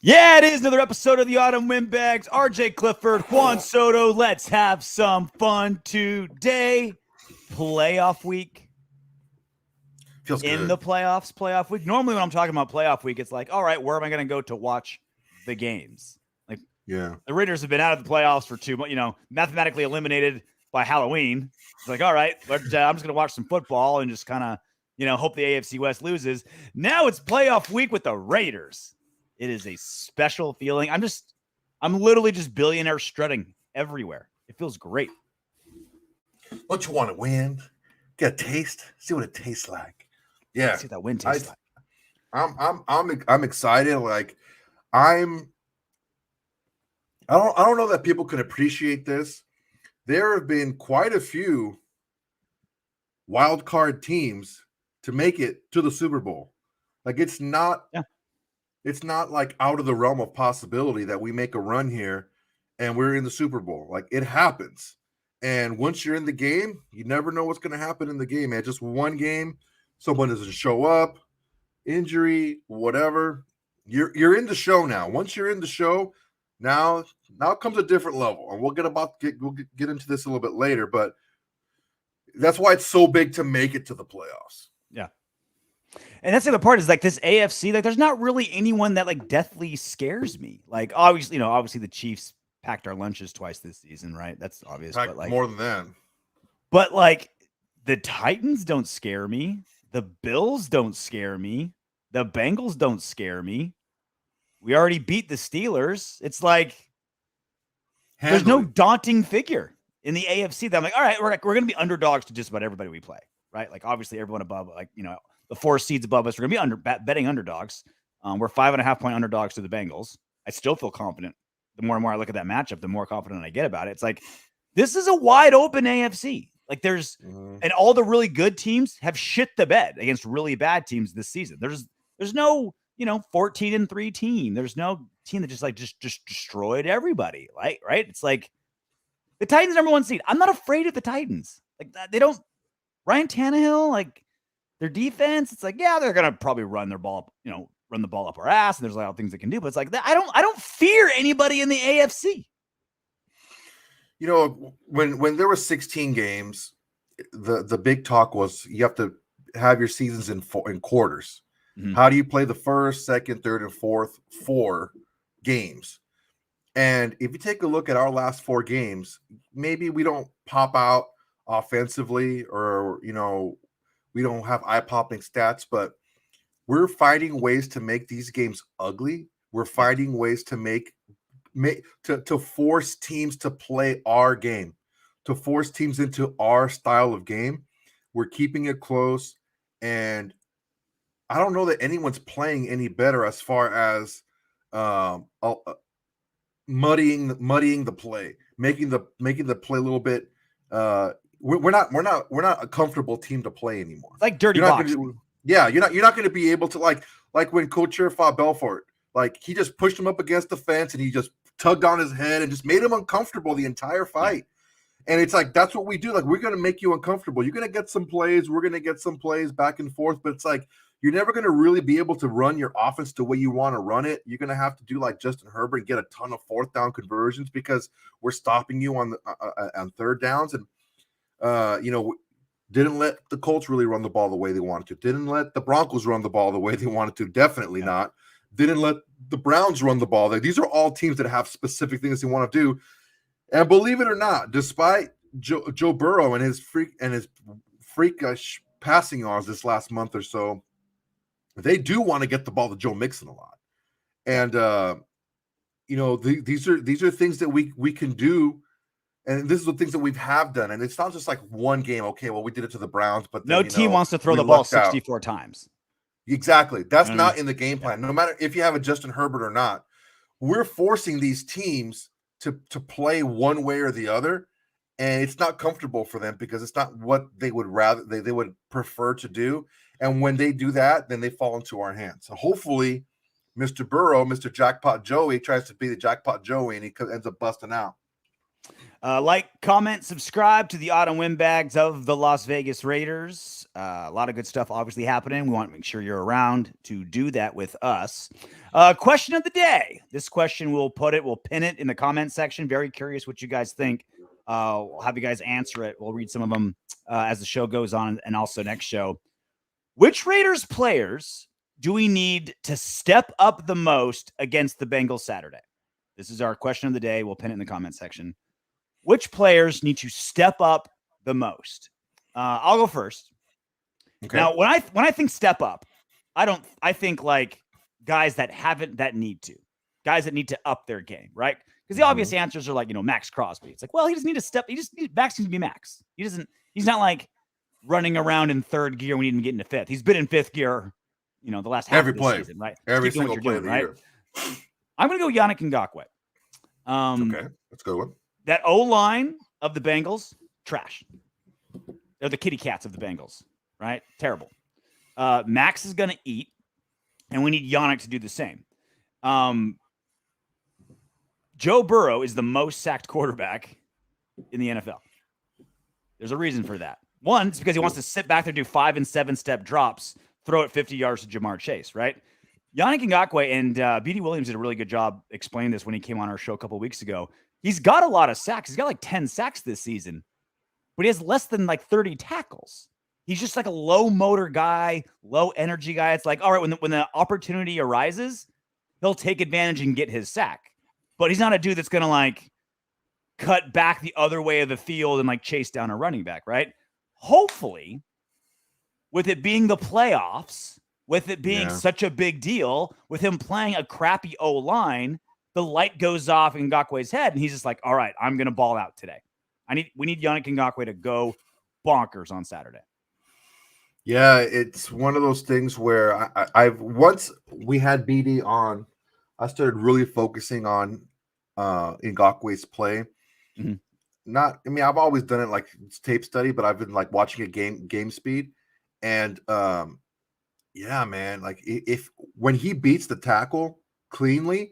Yeah, it is another episode of the Autumn Windbags. RJ Clifford, Juan Soto. Let's have some fun today. Playoff week. Feels in good. the playoff week. Normally, when I'm talking about playoff week, it's like, all right, where am I going to go to watch the games? Like, Yeah. the Raiders have been out of the playoffs for mathematically eliminated by Halloween. It's like, all right, I'm just going to watch some football and just kind of, hope the AFC West loses. Now it's playoff week with the Raiders. It is a special feeling. I'm literally just billionaire strutting everywhere. It feels great. Don't you want to win? Get a taste. See what it tastes like. Yeah. See what that win tastes like. I'm excited. Like I don't know that people can appreciate this. There have been quite a few wild card teams to make it to the Super Bowl. Like it's not like out of the realm of possibility that we make a run here and we're in the Super Bowl. Like it happens. And once you're in the game, you never know what's going to happen in the game, man. Just one game, someone doesn't show up, injury, whatever. You're in the show now. Once you're in the show, now comes a different level. And we'll get into this a little bit later, but that's why it's so big to make it to the playoffs. Yeah. And that's the other part is like this AFC, like there's not really anyone that like deathly scares me. Like obviously the Chiefs packed our lunches twice this season, right? That's obvious. But like more than that. But like the Titans don't scare me. The Bills don't scare me. The Bengals don't scare me. We already beat the Steelers. It's like there's no daunting figure in the AFC that I'm like, all right, we're going to be underdogs to just about everybody we play, right? Like obviously everyone above, like, the 4 seeds above us are going to be betting underdogs. We're 5.5 point underdogs to the Bengals. I still feel confident. The more and more I look at that matchup, the more confident I get about it. It's like, this is a wide open AFC. Like there's, and all the really good teams have shit the bed against really bad teams this season. There's no, 14-3 team. There's no team that just destroyed everybody. Right. It's like the Titans #1 seed. I'm not afraid of the Titans. Like they don't, Ryan Tannehill, like their defense. It's like, yeah, they're going to probably run the ball up our ass. And there's a lot of things they can do, but it's like, I don't fear anybody in the AFC. When there were 16 games, the big talk was you have to have your seasons in quarters. Mm-hmm. How do you play the first, second, third, and fourth 4 games? And if you take a look at our last 4 games, maybe we don't pop out offensively or, we don't have eye-popping stats, but we're finding ways to make these games ugly. We're finding ways to to force teams to play our game, to force teams into our style of game. We're keeping it close, and I don't know that anyone's playing any better as far as muddying the play, making the play a little bit. We're not a comfortable team to play anymore. Like dirty box. You're not going to be able to like when Couture fought Belfort. Like he just pushed him up against the fence and he just tugged on his head and just made him uncomfortable the entire fight. And it's like, that's what we do. Like, we're going to make you uncomfortable. You're going to get some plays. We're going to get some plays back and forth. But it's like, you're never going to really be able to run your offense the way you want to run it. You're going to have to do like Justin Herbert and get a ton of 4th down conversions because we're stopping you on 3rd downs. And, didn't let the Colts really run the ball the way they wanted to. Didn't let the Broncos run the ball the way they wanted to. Definitely not. Didn't let the Browns run the ball. These are all teams that have specific things they want to do. And believe it or not, despite Joe Burrow and his freakish passing yards this last month or so, they do want to get the ball to Joe Mixon a lot. And these are things that we can do. And this is the things that we have done. And it's not just like one game. Okay, well, we did it to the Browns, but then, no team wants to throw the ball 64 times. Exactly. That's not in the game plan. No matter if you have a Justin Herbert or not, we're forcing these teams to play one way or the other. And it's not comfortable for them because it's not what they would they would prefer to do. And when they do that, then they fall into our hands. So hopefully Mr. Burrow, Mr. Jackpot Joey tries to be the Jackpot Joey and he ends up busting out. Like, comment, subscribe to the Autumn Windbags of the Las Vegas Raiders. A lot of good stuff obviously happening. We want to make sure you're around to do that with us. Question of the day. This question, we'll pin it in the comment section. Very curious what you guys think. We'll have you guys answer it. We'll read some of them as the show goes on, and also next show. Which Raiders players do we need to step up the most against the Bengals Saturday? This is our question of the day. We'll pin it in the comment section. Which players need to step up the most? I'll go first. Okay. Now, when I think step up, I think like guys that need to up their game, right? Because the obvious answers are like, Max Crosby. It's like, well, he doesn't need to step. Max needs to be Max. He's not like running around in third gear. We need him to get into fifth. He's been in fifth gear, the last half of the season, right? Every single play of the year. I'm going to go Yannick Ngakoue. Okay, let's go one. That O-line of the Bengals, trash. They're the kitty cats of the Bengals, right? Terrible. Max is going to eat, and we need Yannick to do the same. Joe Burrow is the most sacked quarterback in the NFL. There's a reason for that. One, it's because he wants to sit back there, do 5 and 7 step drops, throw it 50 yards to Jamar Chase, right? Yannick Ngakoue and B.D. Williams did a really good job explaining this when he came on our show a couple of weeks ago. He's got a lot of sacks. He's got like 10 sacks this season, but he has less than like 30 tackles. He's just like a low motor guy, low energy guy. It's like, all right, when the opportunity arises, he'll take advantage and get his sack. But he's not a dude that's going to like cut back the other way of the field and like chase down a running back, right? Hopefully, with it being the playoffs, with it being such a big deal, with him playing a crappy O-line, the light goes off in Ngakoue's head, and he's just like, all right, I'm going to ball out today. We need Yannick Ngakoue to go bonkers on Saturday. Yeah, it's one of those things where I've once we had BD on, I started really focusing on Ngakoue's play. Mm-hmm. I've always done it like tape study, but I've been like watching a game speed, and yeah, man, like when he beats the tackle cleanly,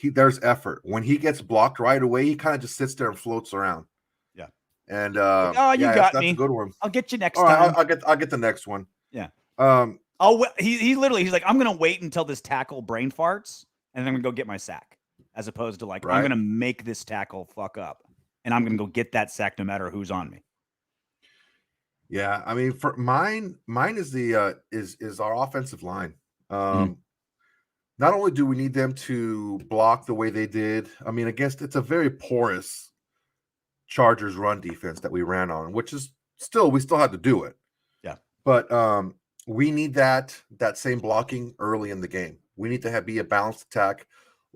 there's effort. When he gets blocked right away, he kind of just sits there and floats around. Yeah. And you got me. That's a good one. I'll get you next time. I'll get the next one. Yeah. He's like, I'm gonna wait until this tackle brain farts, and then I'm gonna go get my sack, as opposed to like, I'm gonna make this tackle fuck up, and I'm gonna go get that sack no matter who's on me. Yeah, I mean, for mine is the is our offensive line. Not only do we need them to block the way they did, I mean, it's a very porous Chargers run defense that we ran on, which is we still had to do it. Yeah. But we need that same blocking early in the game. We need to be a balanced attack.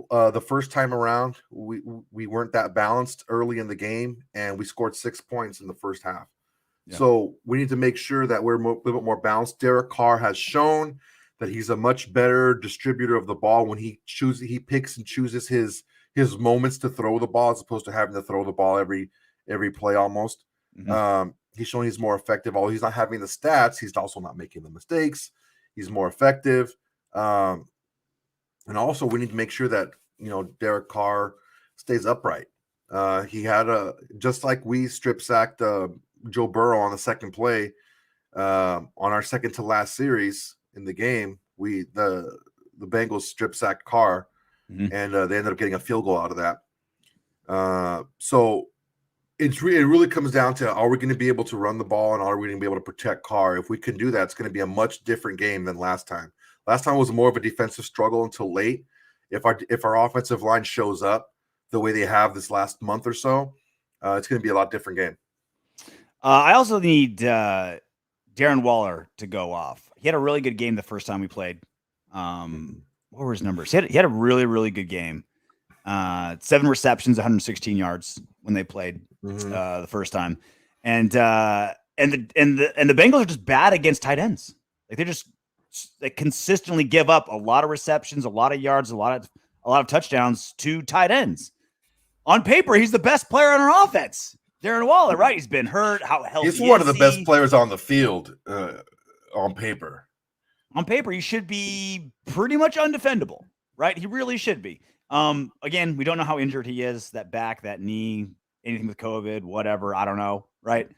The first time around, we weren't that balanced early in the game, and we scored 6 points in the first half. Yeah. So we need to make sure that we're a little bit more balanced. Derek Carr has shown that he's a much better distributor of the ball when he picks and chooses his moments to throw the ball, as opposed to having to throw the ball every play almost. Mm-hmm. He's shown he's more effective. Although he's not having the stats, he's also not making the mistakes. He's more effective. And also we need to make sure that, Derek Carr stays upright. He had just like we strip sacked Joe Burrow on the second play on our second to last series in the game. The Bengals strip sacked Carr, mm-hmm. and they ended up getting a field goal out of that. So it really comes down to, are we going to be able to run the ball, and are we going to be able to protect Carr? If we can do that, it's going to be a much different game than last time. Last time was more of a defensive struggle until late. If our offensive line shows up the way they have this last month or so, it's going to be a lot different game. I also need Darren Waller to go off. He had a really good game the first time we played. What were his numbers? He had a really, really good game. 7 receptions, 116 yards when they played the first time. And the Bengals are just bad against tight ends. Like they consistently give up a lot of receptions, a lot of yards, a lot of touchdowns to tight ends. On paper, he's the best player on our offense. Darren Waller, right? He's been hurt. How healthy is he? He's one of the best players on the field on paper. On paper, he should be pretty much undefendable, right? He really should be. Again, we don't know how injured he is. That back, that knee, anything with COVID, whatever. I don't know. Right.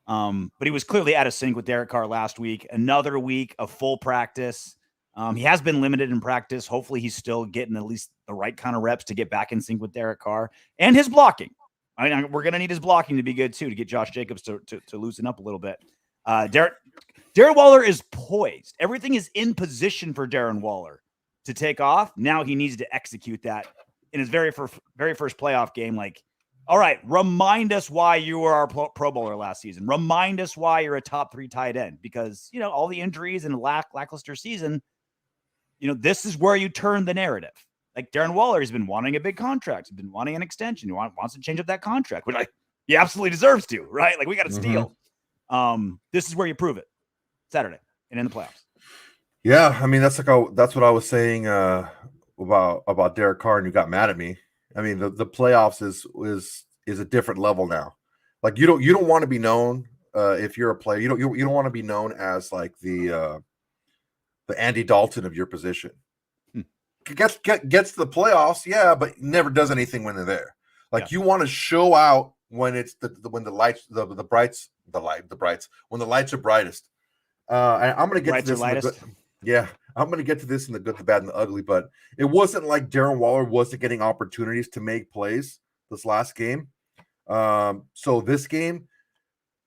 But he was clearly out of sync with Derek Carr last week. Another week of full practice. He has been limited in practice. Hopefully he's still getting at least the right kind of reps to get back in sync with Derek Carr and his blocking. I mean, we're going to need his blocking to be good too, to get Josh Jacobs to loosen up a little bit. Darren Waller is poised. Everything is in position for Darren Waller to take off. Now he needs to execute that in his very first playoff game. Like, all right, remind us why you were our Pro Bowler last season. Remind us why you're a top 3 tight end, because, you know, all the injuries and lackluster season, you know, this is where you turn the narrative. Like Darren Waller has been wanting a big contract. He's been wanting an extension. He wants to change up that contract, which he absolutely deserves to, right? Like we got to steal. This is where you prove it. Saturday and in the playoffs. Yeah, I mean that's what I was saying about Derek Carr, and you got mad at me. I mean the playoffs is a different level now. Like you don't want to be known if you're a player. You don't want to be known as like the Andy Dalton of your position. Gets to the playoffs, yeah, but never does anything when they're there. Like you want to show out when it's when the lights are brightest. And I'm going to get to this. I'm going to get to this in the good, the bad, and the ugly. But it wasn't like Darren Waller wasn't getting opportunities to make plays this last game. So this game,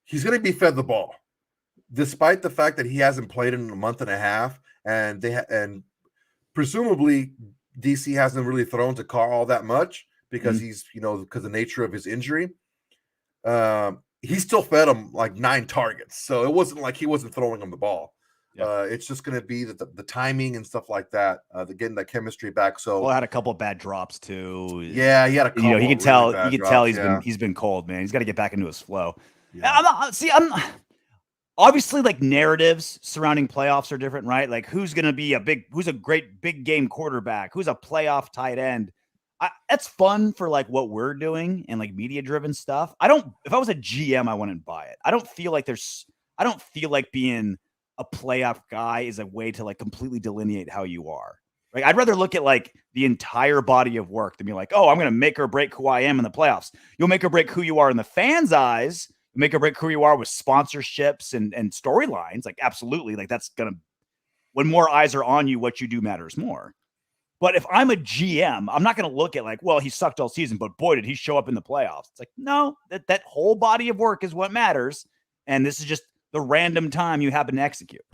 he's going to be fed the ball, despite the fact that he hasn't played in a month and a half, and and presumably DC hasn't really thrown to Carr all that much because he's because the nature of his injury. He still fed him like 9 targets. So it wasn't like he wasn't throwing him the ball. It's just going to be the timing and stuff like that, getting that chemistry back. So I had a couple of bad drops too. Yeah, he had a couple. You can tell he's been cold, man. He's got to get back into his flow. Yeah. I'm obviously like narratives surrounding playoffs are different, right? Like who's going to be who's a great big game quarterback? Who's a playoff tight end? That's fun for like what we're doing and like media driven stuff. If I was a GM, I wouldn't buy it. I don't feel like being a playoff guy is a way to like completely delineate how you are. Like I'd rather look at like the entire body of work than be like, oh, I'm going to make or break who I am in the playoffs. You'll make or break who you are in the fans' eyes, make or break who you are with sponsorships and storylines. Like absolutely. Like that's when more eyes are on you, what you do matters more. But if I'm a GM, I'm not going to look at like, well, he sucked all season, but boy, did he show up in the playoffs. It's like, no, that whole body of work is what matters. And this is just the random time you happen to execute.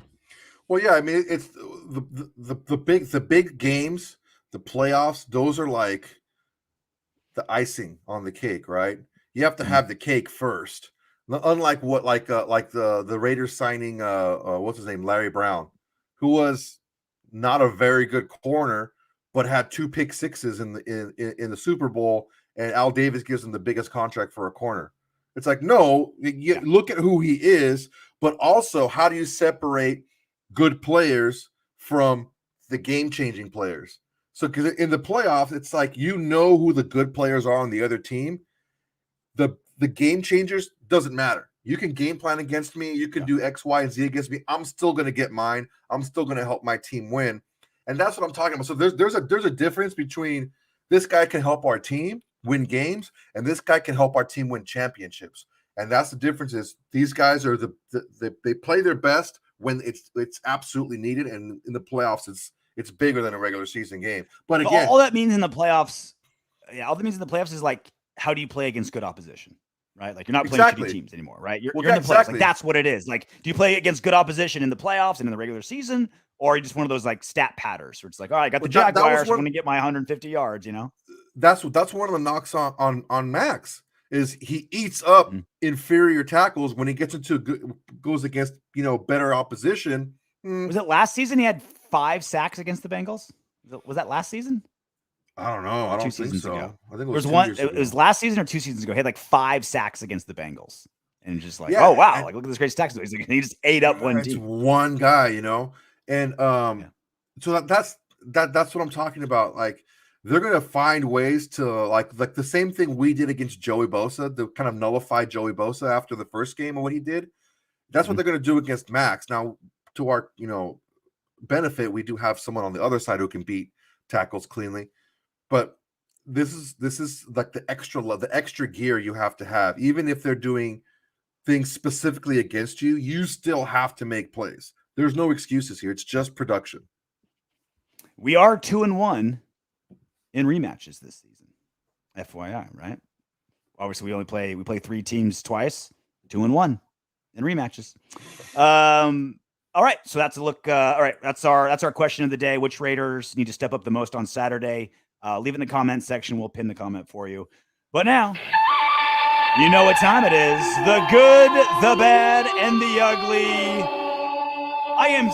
Well, yeah, I mean, it's the big games, the playoffs, those are like the icing on the cake, right? You have to have the cake first. Unlike the Raiders signing, what's his name? Larry Brown, who was not a very good corner, but had 2 pick sixes in the Super Bowl, and Al Davis gives him the biggest contract for a corner. It's like, no, you look at who he is, but also how do you separate good players from the game-changing players? So because in the playoffs, it's like who the good players are on the other team. The game changers doesn't matter. You can game plan against me. You can do X, Y, and Z against me. I'm still going to get mine. I'm still going to help my team win. And that's what I'm talking about. So there's a difference between this guy can help our team win games, and this guy can help our team win championships. And that's the difference. Is these guys are they play their best when it's absolutely needed, and in the playoffs it's bigger than a regular season game. But again, all that means in the playoffs, is like, how do you play against good opposition? Right? Like you're not playing shitty teams anymore, right? You're in the playoffs. Like that's what it is. Like, do you play against good opposition in the playoffs and in the regular season? Or are you just one of those like stat patters where it's like, all right, I got the Jaguars, I'm going to get my 150 yards, That's one of the knocks on Max is he eats up inferior tackles when he gets goes against, better opposition. Was it last season he had 5 sacks against the Bengals? Was that last season? I don't know. I don't think so. Ago. I think it was It was last season or 2 seasons ago. He had like 5 sacks against the Bengals. And just like, oh wow, like look at this great sacks. He's like, he just ate up one team. One guy, And so that's what I'm talking about. Like they're gonna find ways to like the same thing we did against Joey Bosa, to kind of nullify Joey Bosa after the first game of what he did. That's what they're gonna do against Max. Now, to our benefit, we do have someone on the other side who can beat tackles cleanly, but this is like the extra gear you have to have. Even if they're doing things specifically against you, you still have to make plays. There's no excuses here. It's just production. We are 2-1 in rematches this season. FYI, right? Obviously, we play 3 teams twice, 2-1 in rematches. All right, so that's a look. All right, that's our question of the day. Which Raiders need to step up the most on Saturday? Leave it in the comment section. We'll pin the comment for you. But now, you know what time it is. The good, the bad, and the ugly. I am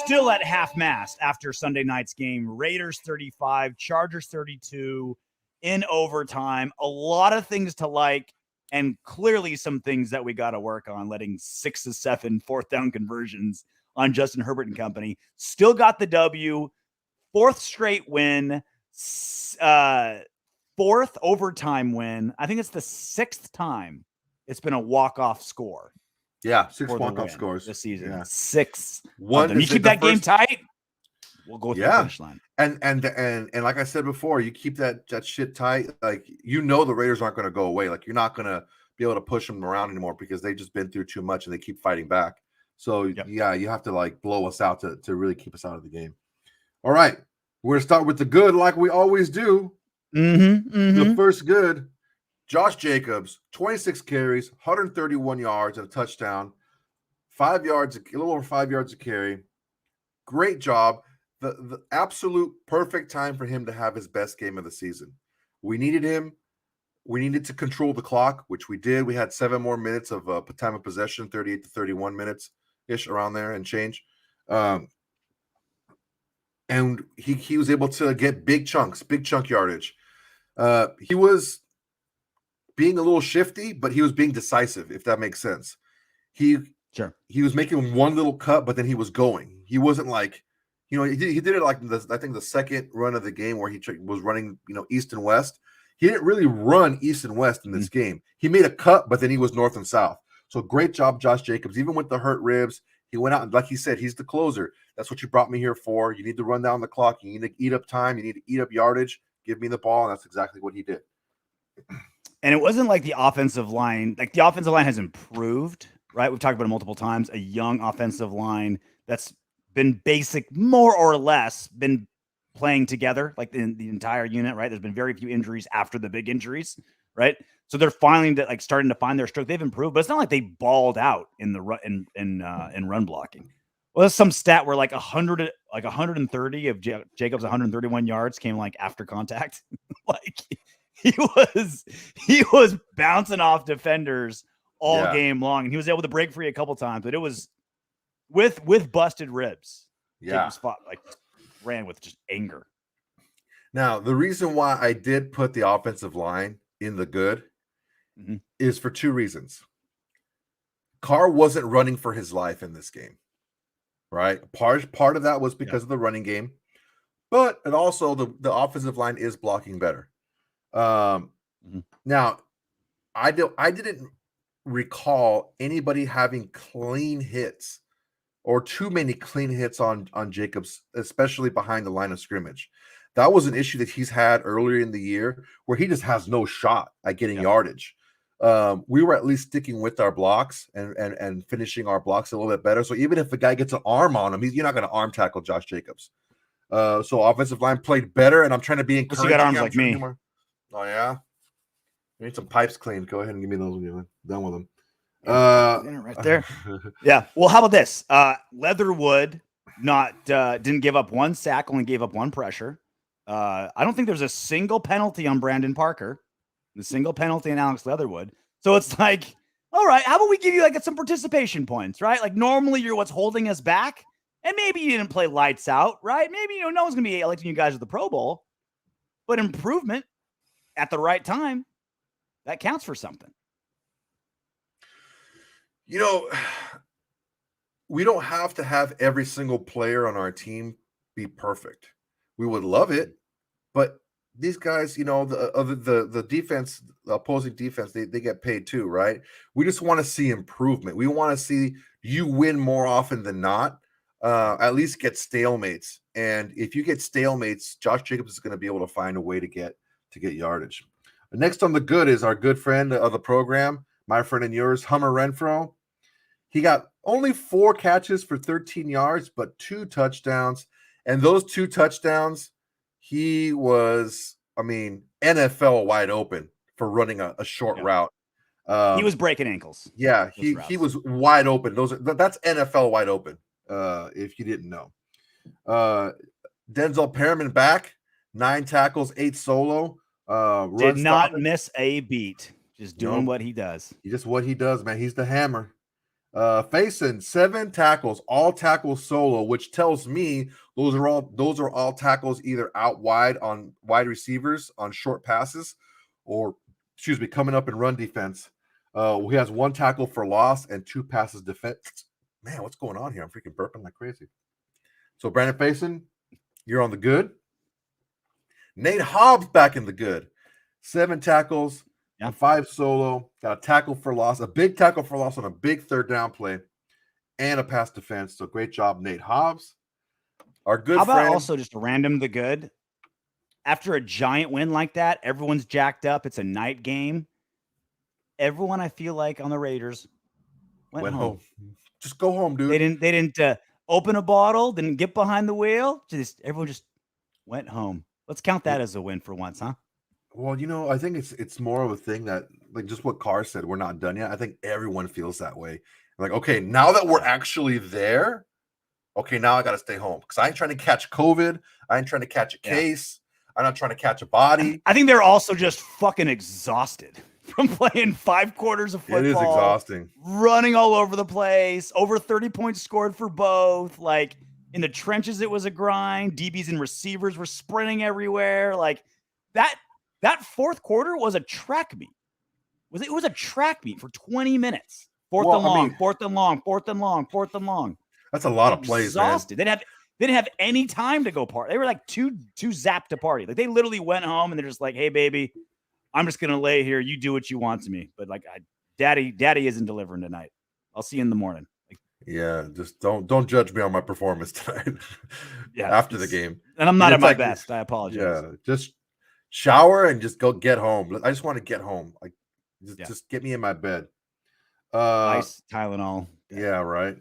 still at half-mast after Sunday night's game. Raiders 35, Chargers 32 in overtime. A lot of things to like, and clearly some things that we got to work on, letting 6 to 7 fourth down conversions on Justin Herbert and company. Still got the W. 4th straight win. 4th overtime win. I think it's the 6th time it's been a walk-off score. Yeah, 6 walk-off scores this season. Yeah. 6. One. You keep that game tight, we'll go to the finish line. And like I said before, you keep that shit tight. Like, you know, the Raiders aren't going to go away. Like, you're not going to be able to push them around anymore because they've just been through too much and they keep fighting back. So yeah, you have to like blow us out to really keep us out of the game. All right, we're going to start with the good, like we always do. The first good. Josh Jacobs, 26 carries, 131 yards, and a touchdown. 5 yards, a little over 5 yards a carry. Great job. The absolute perfect time for him to have his best game of the season. We needed him. We needed to control the clock, which we did. We had 7 more minutes of time of possession, 38 to 31 minutes-ish around there and change. And he was able to get big chunk yardage. He was being a little shifty, but he was being decisive, if that makes sense. He was making one little cut, but then he was going. He wasn't like, he did it like I think the second run of the game where he was running, east and west. He didn't really run east and west in this game. He made a cut, but then he was north and south. So great job, Josh Jacobs. Even with the hurt ribs, he went out and, like he said, he's the closer. That's what you brought me here for. You need to run down the clock. You need to eat up time. You need to eat up yardage. Give me the ball, and that's exactly what he did. And it wasn't like the offensive line. Like, the offensive line has improved, right? We've talked about it multiple times. A young offensive line that's been more or less been playing together, like the entire unit, right? There's been very few injuries after the big injuries, right? So they're finally starting to find their stroke. They've improved, but it's not like they balled out in the run blocking. Well, there's some stat where like 130 of Jacobs' 131 yards came like after contact. Like, he was bouncing off defenders all game long, and he was able to break free a couple times, but it was with busted ribs. Yeah, Jacobs ran with just anger. Now, the reason why I did put the offensive line in the good is for 2 reasons. Carr wasn't running for his life in this game, right? Part of that was because of the running game, but it also the offensive line is blocking better. Now, I didn't recall anybody having clean hits or too many clean hits on Jacobs, especially behind the line of scrimmage. That was an issue that he's had earlier in the year where he just has no shot at getting yardage. We were at least sticking with our blocks and finishing our blocks a little bit better. So even if a guy gets an arm on him, you're not going to arm tackle Josh Jacobs. So offensive line played better, and I'm trying to be encouraging. You got arms like me. Oh, yeah? You need some pipes cleaned. Go ahead and give me those when you're done with them. Right there. Yeah. Well, how about this? Leatherwood didn't give up 1 sack, only gave up 1 pressure. I don't think there's a single penalty on Brandon Parker, the single penalty on Alex Leatherwood. So it's like, all right, how about we give you some participation points, right? Like, normally you're what's holding us back, and maybe you didn't play lights out, right? Maybe no one's gonna be electing you guys to the Pro Bowl, but improvement at the right time, that counts for something. We don't have to have every single player on our team be perfect. We would love it, but these guys, the defense, the opposing defense, they get paid too, right? We just want to see improvement. We want to see you win more often than not, at least get stalemates. And if you get stalemates, Josh Jacobs is going to be able to find a way to get to get yardage. Next on the good is our good friend of the program, my friend and yours, Hummer Renfro. He got only 4 catches for 13 yards, but 2 touchdowns. And those 2 touchdowns, he was, NFL wide open for running a short route. He was breaking ankles. Yeah, he was wide open. That's NFL wide open. If you didn't know, Denzel Perriman back, 9 tackles, 8 solo. Did not miss a beat. Just doing what he does. Just what he does, man. He's the hammer. Faison, 7 tackles, all tackles solo, which tells me those are all tackles either out wide on wide receivers on short passes, or coming up in run defense. He has 1 tackle for loss and 2 passes defense. Man, what's going on here? I'm freaking burping like crazy. So Brandon Faison, you're on the good. Nate Hobbs back in the good. 7 tackles. And 5 solo, got a tackle for loss, a big tackle for loss on a big third down play, and a pass defense. So great job, Nate Hobbs. Our good friend. How about also just random the good? After a giant win like that, everyone's jacked up. It's a night game. Everyone, I feel like, on the Raiders went home. Just go home, dude. They didn't open a bottle, didn't get behind the wheel. Everyone just went home. Let's count that as a win for once, huh? Well, I think it's more of a thing that, like, just what Carr said, we're not done yet. I think everyone feels that way. Like, okay, now that we're actually there, okay, now I got to stay home because I ain't trying to catch COVID. I ain't trying to catch a case. I'm not trying to catch a body. I think they're also just fucking exhausted from playing 5 quarters of football. It is exhausting. Running all over the place. Over 30 points scored for both. Like, in the trenches, it was a grind. DBs and receivers were sprinting everywhere. Like, that fourth quarter was a track meet. It was a track meet for 20 minutes. Fourth and long. That's a lot of plays, exhausted. Man. They didn't have any time to go party. They were like too zapped to party. Like, they literally went home and they're just like, "Hey, baby, I'm just gonna lay here. You do what you want to me." But like, daddy isn't delivering tonight. I'll see you in the morning. Like, yeah, just don't judge me on my performance tonight. After the game, and I'm not at my best. I apologize. Yeah, just shower and just go get home. I just want to get home. Like, just get me in my bed. Ice, Tylenol. Yeah, right.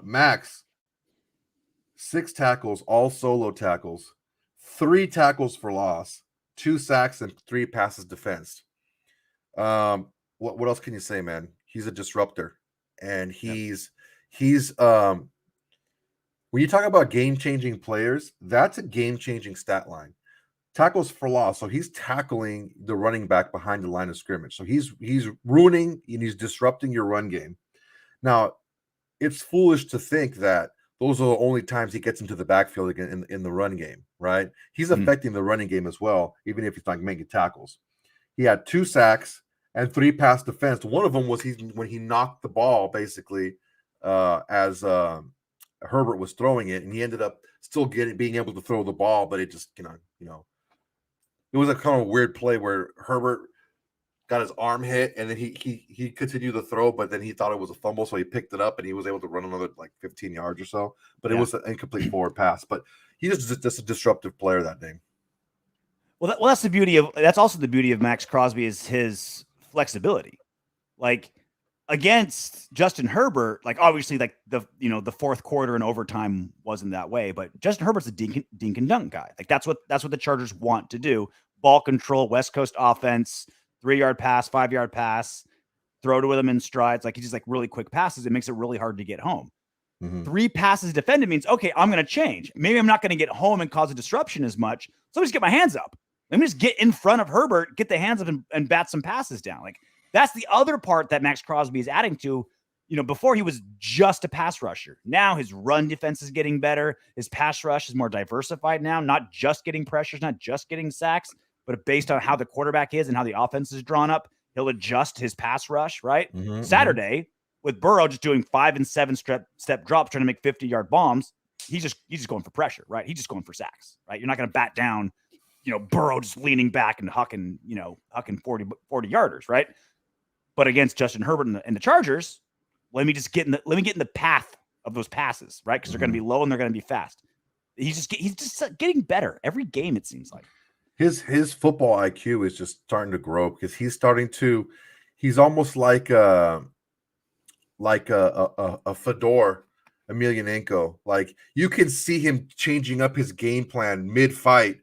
Max, 6 tackles, all solo tackles, 3 tackles for loss, 2 sacks, and 3 passes defensed. What else can you say, man? He's a disruptor, and he's when you talk about game-changing players, that's a game-changing stat line. Tackles for loss, so he's tackling the running back behind the line of scrimmage. So he's ruining and he's disrupting your run game. Now, it's foolish to think that those are the only times he gets into the backfield again in the run game, right? He's affecting the running game as well, even if he's not making tackles. He had 2 sacks and 3 pass defense. One of them was when he knocked the ball basically as Herbert was throwing it, and he ended up still being able to throw the ball, but it just it was a kind of weird play where Herbert got his arm hit, and then he continued to throw, but then he thought it was a fumble, so he picked it up and he was able to run another like 15 yards or so. But it was an incomplete forward pass. But he's just a disruptive player that day. Well, that's also the beauty of Max Crosby is his flexibility. Like, against Justin Herbert, like, obviously, like, the fourth quarter and overtime wasn't that way, but Justin Herbert's a dink and dunk guy. Like, that's what the Chargers want to do. Ball control, West Coast offense, 3-yard pass, 5-yard pass, throw to him in strides. Like, he just like really quick passes. It makes it really hard to get home. 3 passes defended means, okay, I'm going to change. Maybe I'm not going to get home and cause a disruption as much. So just get my hands up. Let me just get in front of Herbert, get the hands up and bat some passes down. Like, that's the other part that Max Crosby is adding to. Before he was just a pass rusher. Now his run defense is getting better. His pass rush is more diversified now, not just getting pressures, not just getting sacks, but based on how the quarterback is and how the offense is drawn up, he'll adjust his pass rush, right? Saturday, with Burrow just doing 5 and 7 step drops, trying to make 50-yard bombs, he's just going for pressure, right? He's just going for sacks, right? You're not going to bat down, Burrow just leaning back and hucking 40 yarders, right? But against Justin Herbert and the Chargers, let me get in the path of those passes, right? Because they're going to be low and they're going to be fast. He's just getting better every game, it seems like. His football IQ is just starting to grow because he's almost like a Fedor Emelianenko. Like you can see him changing up his game plan mid-fight.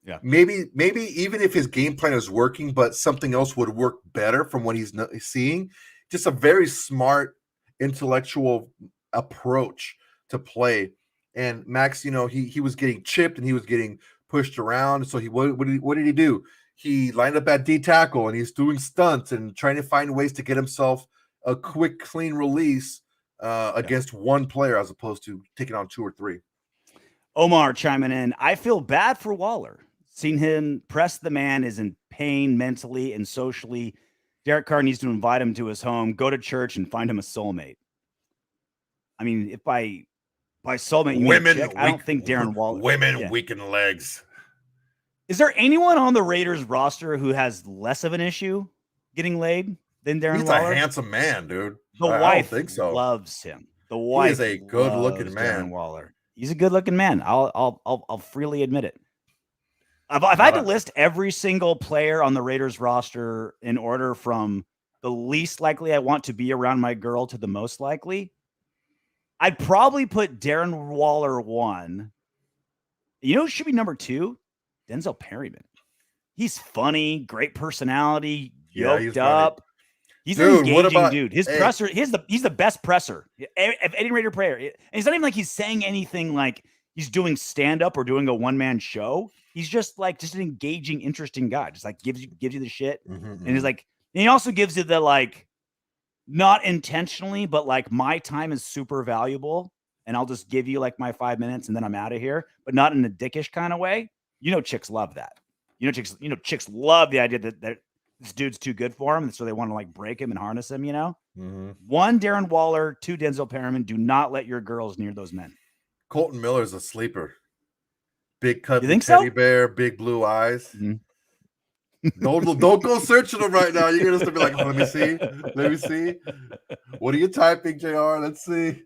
Yeah. Maybe even if his game plan is working, but something else would work better from what he's seeing. Just a very smart, intellectual approach to play. And Max, he was getting chipped and he was getting pushed around. So what did he do? He lined up at D tackle and he's doing stunts and trying to find ways to get himself a quick, clean release against one player as opposed to taking on two or three. Omar chiming in. I feel bad for Waller. Seeing him press the man is in pain mentally and socially. Derek Carr needs to invite him to his home, go to church, and find him a soulmate. I mean, if by soulmate you mean a chick, I don't think Darren Waller. Women weaken legs. Is there anyone on the Raiders roster who has less of an issue getting laid than Darren Waller? He's a handsome man, dude. The wife don't think so. Loves him. The wife is a good-looking man. Darren Waller. He's a good-looking man. I'll freely admit it. If I had to list every single player on the Raiders roster in order from the least likely I want to be around my girl to the most likely, I'd probably put Darren Waller 1. You know who should be number 2? Denzel Perryman. He's funny, great personality, yoked up. He's an engaging dude. His presser, he's the best presser of any Raider player. And it's not even like he's saying anything like he's doing stand-up or doing a one-man show. He's just an engaging, interesting guy. Just like gives you the shit. And he's like, and he also gives you the like, not intentionally, but like my time is super valuable. And I'll just give you like my 5 minutes and then I'm out of here, but not in a dickish kind of way. Chicks love that. Chicks love the idea that this dude's too good for him. And so they want to like break him and harness him, 1, Darren Waller, 2, Denzel Perryman. Do not let your girls near those men. Colton Miller's a sleeper. Big cut teddy bear, big blue eyes. Don't go searching them right now. You're gonna be like, let me see. What are you typing, JR? Let's see.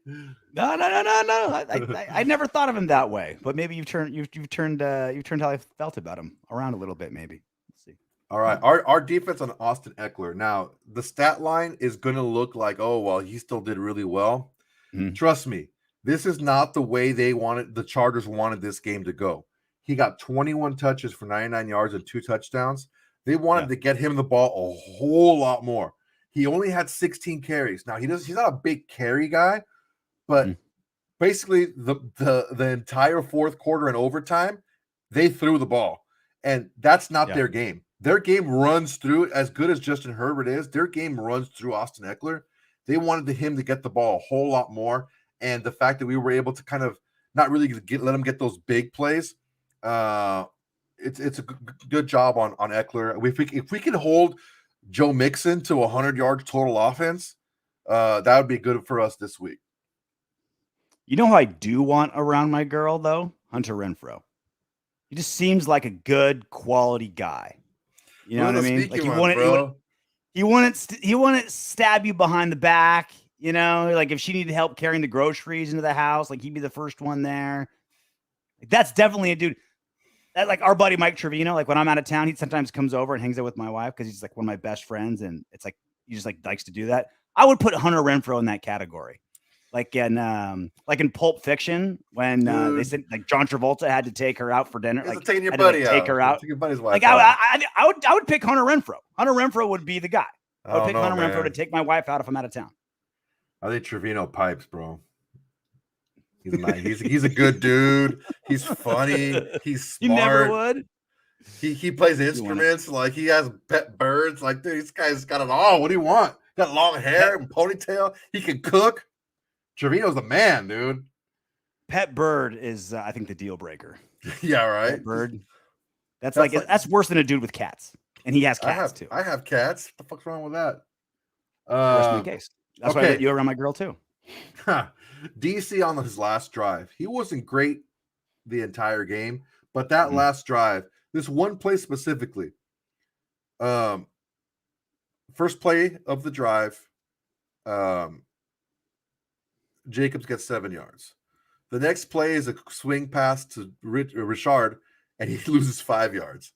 No. I never thought of him that way, but maybe you've turned how I felt about him around a little bit. Maybe. Let's see. All right, our defense on Austin Eckler. Now the stat line is gonna look like, oh well, he still did really well. Trust me, this is not the way the Chargers wanted this game to go. He got 21 touches for 99 yards and 2 touchdowns. They wanted to get him the ball a whole lot more. He only had 16 carries. Now he's not a big carry guy, but basically the entire fourth quarter and overtime, they threw the ball. And that's not their game. Their game runs through, as good as Justin Herbert is, their game runs through Austin Eckler. They wanted him to get the ball a whole lot more. And the fact that we were able to kind of not really let him get those big plays, it's a good job on Eckler. If we can hold Joe Mixon to 100 yards total offense, that would be good for us this week. You know who I do want around my girl though? Hunter Renfrow. He just seems like a good quality guy. You know what I mean? Like he wouldn't stab you behind the back. Like if she needed help carrying the groceries into the house, like he'd be the first one there. Like, that's definitely a dude. That like our buddy Mike Trevino, like when I'm out of town, he sometimes comes over and hangs out with my wife because he's like one of my best friends, and it's like he just like likes to do that. I would put Hunter Renfrow in that category, like in Pulp Fiction when they said like John Travolta had to take her out for dinner, like taking your buddy out. Take her out. Take your buddy's wife like out. I would pick Hunter Renfrow. Hunter Renfrow would be the guy. I would pick Hunter Renfrow to take my wife out if I'm out of town. I think Trevino pipes, bro. He's nice. He's a good dude. He's funny. He's smart. You never would. He plays instruments. Like he has pet birds. Like dude, this guy's got it all. What do you want? Got long hair and ponytail. He can cook. Trevino's the man, dude. Pet bird is, I think, the deal breaker. Yeah, right. Pet bird. That's worse than a dude with cats, and he has cats too. I have cats. What the fuck's wrong with that? Worst in the case. That's why I let you around my girl too. DC on his last drive, he wasn't great the entire game, but that last drive, this one play specifically, first play of the drive, Jacobs gets 7 yards. The next play is a swing pass to Richard, and he loses 5 yards.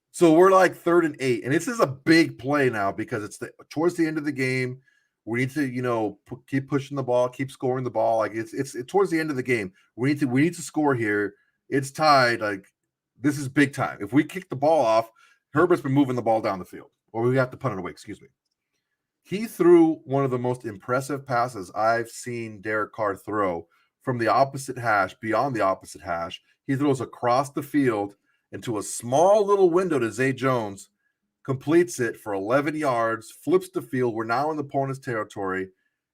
So we're like 3rd and 8, and this is a big play now because it's towards the end of the game. We need to, keep pushing the ball, keep scoring the ball. Like it's towards the end of the game. We need to score here. It's tied. Like this is big time. If we kick the ball off, Herbert's been moving the ball down the field, or we have to punt it away. Excuse me. He threw one of the most impressive passes I've seen Derek Carr throw from the opposite hash, beyond the opposite hash. He throws across the field into a small little window to Zay Jones, completes it for 11 yards, flips the field. We're now in the opponent's territory,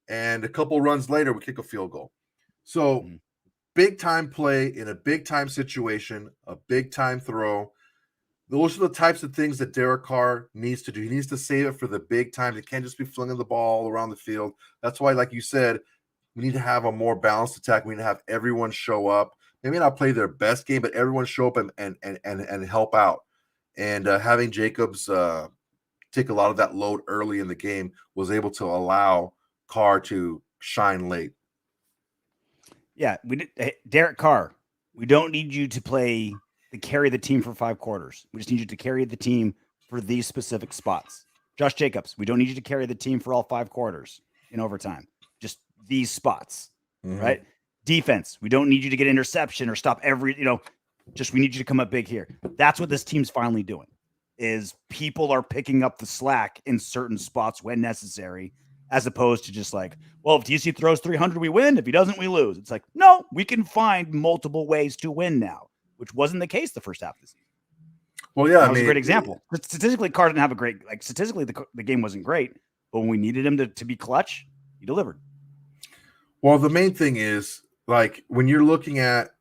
and a couple runs later, we kick a field goal. So big-time play in a big-time situation, a big-time throw. Those are the types of things that Derek Carr needs to do. He needs to save it for the big times. He can't just be flinging the ball around the field. That's why, like you said, we need to have a more balanced attack. We need to have everyone show up. Maybe not play their best game, but everyone show up and help out. And having Jacobs take a lot of that load early in the game was able to allow Carr to shine late. Yeah, Derek Carr, we don't need you to carry the team for 5 quarters. We just need you to carry the team for these specific spots. Josh Jacobs, we don't need you to carry the team for all 5 quarters in overtime. Just these spots, right? Defense, we don't need you to get interception or stop every, just we need you to come up big here. That's what this team's finally doing, is people are picking up the slack in certain spots when necessary, as opposed to just like, well, if DC throws 300, we win. If he doesn't, we lose. It's like, no, we can find multiple ways to win now, which wasn't the case the first half of the season. Well, yeah, that was a great example. Statistically, Carr didn't have a great, statistically, the game wasn't great, but when we needed him to be clutch, he delivered. Well, the main thing is, like, when you're looking at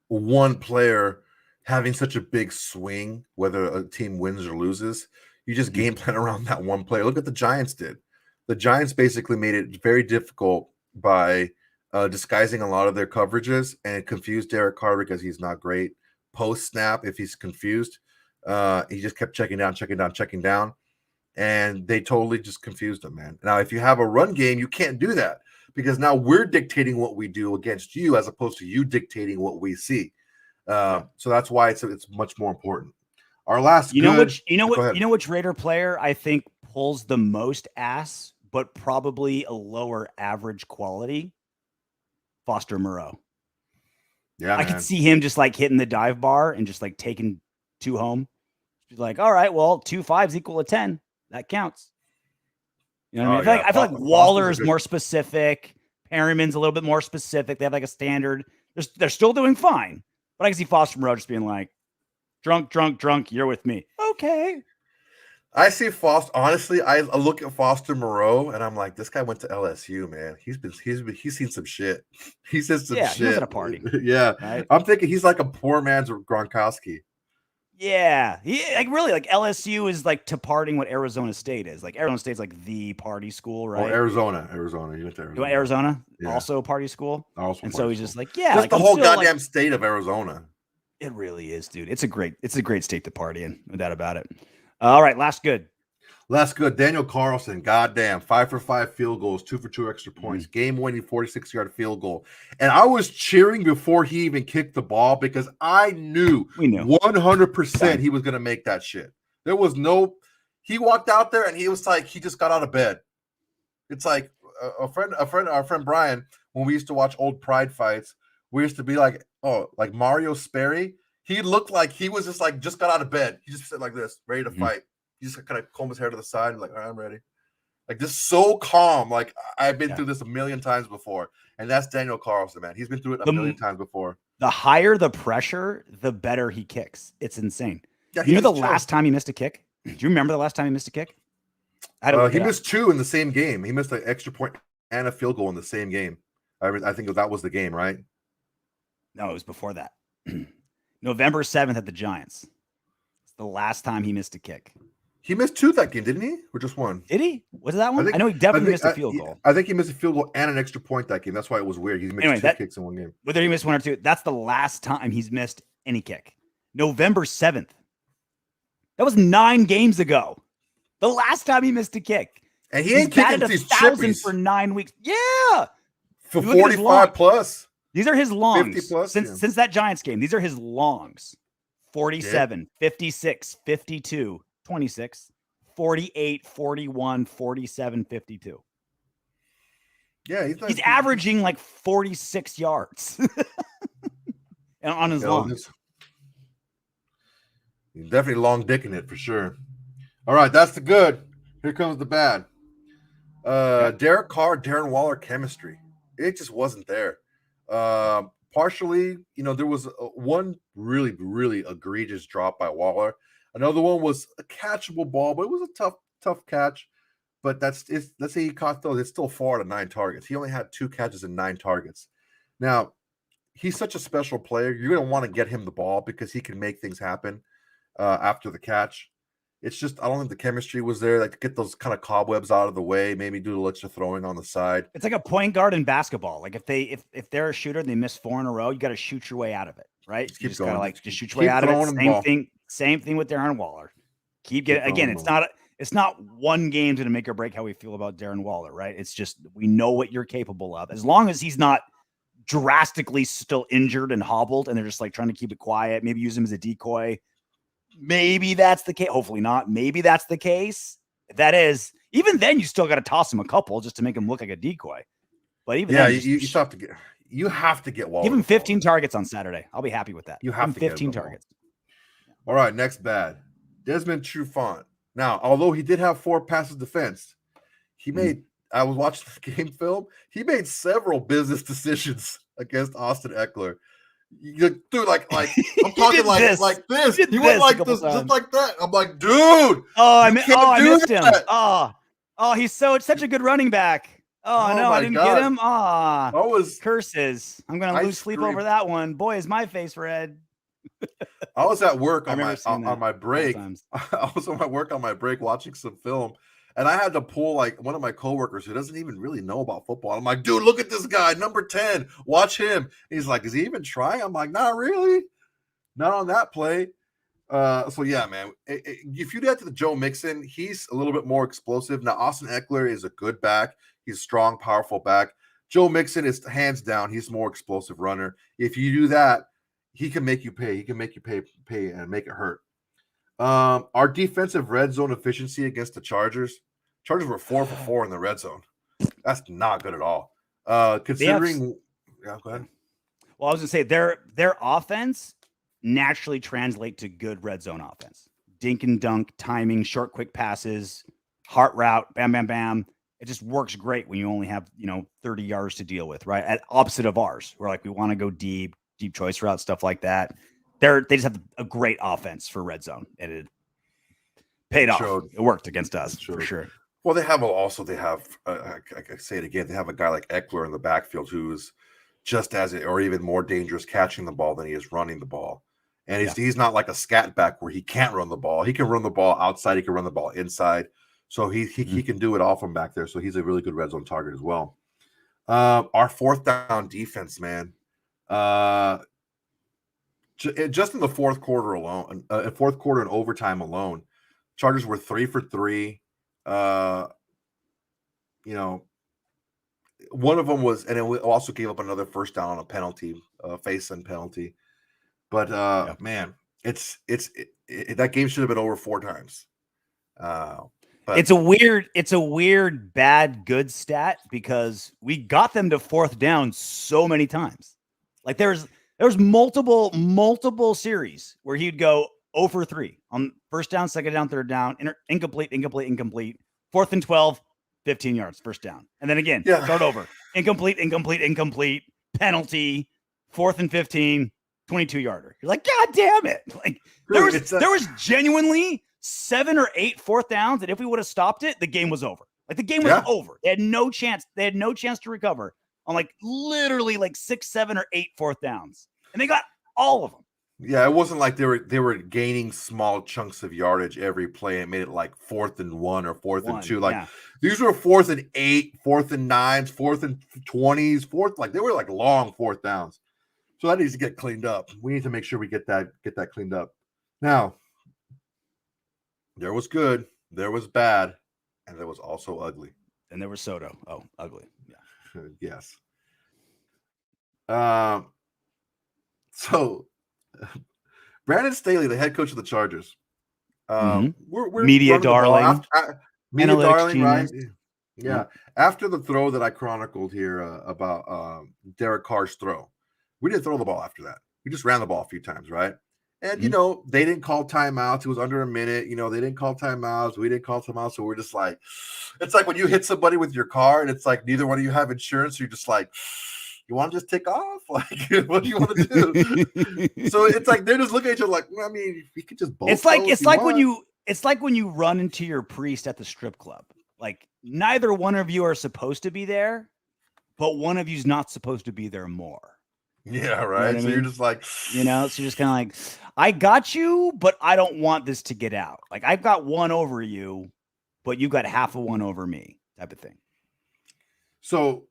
one player having such a big swing, whether a team wins or loses, you just game plan around that one player. Look what the Giants did. The Giants basically made it very difficult by disguising a lot of their coverages and confused Derek Carr because he's not great. Post snap, if he's confused, he just kept checking down. And they totally just confused him, man. Now, if you have a run game, you can't do that because now we're dictating what we do against you as opposed to you dictating what we see. So that's why it's much more important. Our last, which Raider player I think pulls the most ass, but probably a lower average quality? Foster Moreau. Yeah, I could see him just like hitting the dive bar and just like taking 2 home. Like, all right, well, 2 5s equal a 10. That counts. You know what I mean? I feel like Waller's more specific. Perryman's a little bit more specific. They have like a standard. They're still doing fine. But I can see Foster Moreau just being like, drunk, you're with me. Okay. I see Foster. Honestly, I look at Foster Moreau and I'm like, this guy went to LSU, man. He's seen some shit. He's seen some shit. He was at a party. Yeah. Right? I'm thinking he's like a poor man's Gronkowski. Yeah. LSU is like departing what Arizona State is. Like Arizona State's like the party school, right? Oh, Arizona. You went to Arizona. You went Arizona? Yeah. Also a party school? Also and so he's just like, just like, the whole goddamn state of Arizona. It really is, dude. It's a great state to party in, no doubt about it. All right, last good. Daniel Carlson, goddamn, 5 for 5 field goals, 2 for 2 extra points, game-winning 46-yard field goal. And I was cheering before he even kicked the ball because I knew 100% he was going to make that shit. There was he walked out there and he was like, he just got out of bed. It's like our friend Brian, when we used to watch old Pride fights, we used to be like, oh, like Mario Sperry. He looked like he was just got out of bed. He just sit like this, ready to fight. He just kind of comb his hair to the side and like, all right, I'm ready. Like, just so calm. Like, I've been through this a million times before. And that's Daniel Carlson, man. He's been through it a million times before. The higher the pressure, the better he kicks. It's insane. Yeah, you know the last time he missed a kick? Do you remember the last time he missed a kick? He missed 2 in the same game. He missed an extra point and a field goal in the same game. I think that was the game, right? No, it was before that. November 7th at the Giants. It's the last time he missed a kick. He missed 2 that game, didn't he? Or just 1? Did he? Was it that one? I know he definitely missed a field goal. I think he missed a field goal and an extra point that game. That's why it was weird. He missed 2 kicks in one game. Whether he missed 1 or 2, that's the last time he's missed any kick. November 7th. That was 9 games ago. The last time he missed a kick. And he ain't kicking these 1,000 for 9 weeks. Yeah. For 45 plus. These are his longs. 50 plus, since that Giants game. These are his longs. 47, 56, 52, 26, 48, 41, 47, 52. Yeah, he's averaging like 46 yards on his longs. He's definitely long dicking it for sure. All right, that's the good. Here comes the bad. Derek Carr, Darren Waller chemistry. It just wasn't there. Partially, there was one really, really egregious drop by Waller. Another one was a catchable ball, but it was a tough catch. But let's say he caught those. It's still 4 out of 9 targets. He only had 2 catches and 9 targets. Now, he's such a special player. You're going to want to get him the ball because he can make things happen after the catch. It's just, I don't think the chemistry was there. Like, to get those kind of cobwebs out of the way, maybe do a little extra throwing on the side. It's like a point guard in basketball. Like if they're a shooter and they miss 4 in a row, you got to shoot your way out of it, right? You just gotta shoot your way out of it. Same thing with Darren Waller. Keep getting again. It's not one game to make or break how we feel about Darren Waller, right? It's just we know what you're capable of. As long as he's not drastically still injured and hobbled, and they're just like trying to keep it quiet, maybe use him as a decoy. Maybe that's the case. Hopefully not. Maybe that's the case. If that is, even then, you still got to toss him a couple just to make him look like a decoy. But even then, you have to get Waller. Give him 15 targets on Saturday. I'll be happy with that. You have to 15 targets. All right, next bad. Desmond Trufant. Now, although he did have 4 passes defense, he made. I was watching the game film. He made several business decisions against Austin Eckler. Dude, like I'm talking like this. He went like this, just like that. I'm like, dude. I missed him. He's such a good running back. Oh no, I didn't get him. Curses. I'm gonna lose sleep over that one. Boy, is my face red. I was at work on my break. I was on my work on my break watching some film. And I had to pull like one of my coworkers who doesn't even really know about football. I'm like, dude, look at this guy, number 10. Watch him. And he's like, is he even trying? I'm like, not really. Not on that play. So yeah, man. If you get to the Joe Mixon, he's a little bit more explosive. Now, Austin Eckler is a good back. He's a strong, powerful back. Joe Mixon is hands down. He's a more explosive runner. If you do that, he can make you pay. He can make you pay and make it hurt. Our defensive red zone efficiency against the Chargers were 4 for 4 in the red zone. That's not good at all. Considering, go ahead. Well, I was gonna say their offense naturally translate to good red zone offense. Dink and dunk, timing, short, quick passes, heart route, bam, bam, bam. It just works great when you only have 30 yards to deal with, right? At opposite of ours, where like we want to go deep choice route, stuff like that. They just have a great offense for red zone, and it paid off. It worked against us for sure. Well, they have I say it again, they have a guy like Eckler in the backfield who's just or even more dangerous catching the ball than he is running the ball. And he's not like a scat back where he can't run the ball. He can run the ball outside. He can run the ball inside. So he can do it all from back there. So he's a really good red zone target as well. Our 4th down defense, man. Just in the 4th quarter alone, 4th quarter and overtime alone, Chargers were 3 for 3. One of them was, and it also gave up another first down on a penalty, face-in penalty. But man, that game should have been over 4 times. But it's a weird bad good stat because we got them to 4th down so many times. Like there's multiple series where he'd go 0 for 3 on first down, second down, third down, incomplete, 4th and 12, 15 yards, first down. And then again, start over. Incomplete, penalty, 4th and 15, 22-yarder. You're like, God damn it. Like there was genuinely 7 or 8 4th downs that if we would have stopped it, the game was over. Like the game was over. They had no chance. They had no chance to recover on like literally like 6, 7, or 8 4th downs. And they got all of them. Yeah, it wasn't like they were gaining small chunks of yardage every play and made it like 4th and 1 or 4th and 2. Like these were 4th and 8, 4th and 9s, 4th and 20s, like they were like long 4th downs. So that needs to get cleaned up. We need to make sure we get that cleaned up. Now, there was good, there was bad, and there was also ugly. And there was Soto. Oh, ugly. Yeah. Yes. So Brandon Staley, the head coach of the Chargers. We're Media running the ball darling. media Analytics darling, genius. right? Yeah. After the throw that I chronicled here about Derek Carr's throw, we didn't throw the ball after that. We just ran the ball a few times, right? And, they didn't call timeouts. It was under a minute. They didn't call timeouts. We didn't call timeouts. So we're just like, it's like when you hit somebody with your car and it's like neither one of you have insurance. So you're just like, you want to just take off? Like, what do you want to do? So it's like they're just looking at you like, well, I mean, you could just both. It's like when you run into your priest at the strip club. Like neither one of you are supposed to be there, but one of you's not supposed to be there more. Yeah, right. So you're just like, so you're just kind of like, I got you, but I don't want this to get out. Like I've got one over you, but you got half of one over me, type of thing. So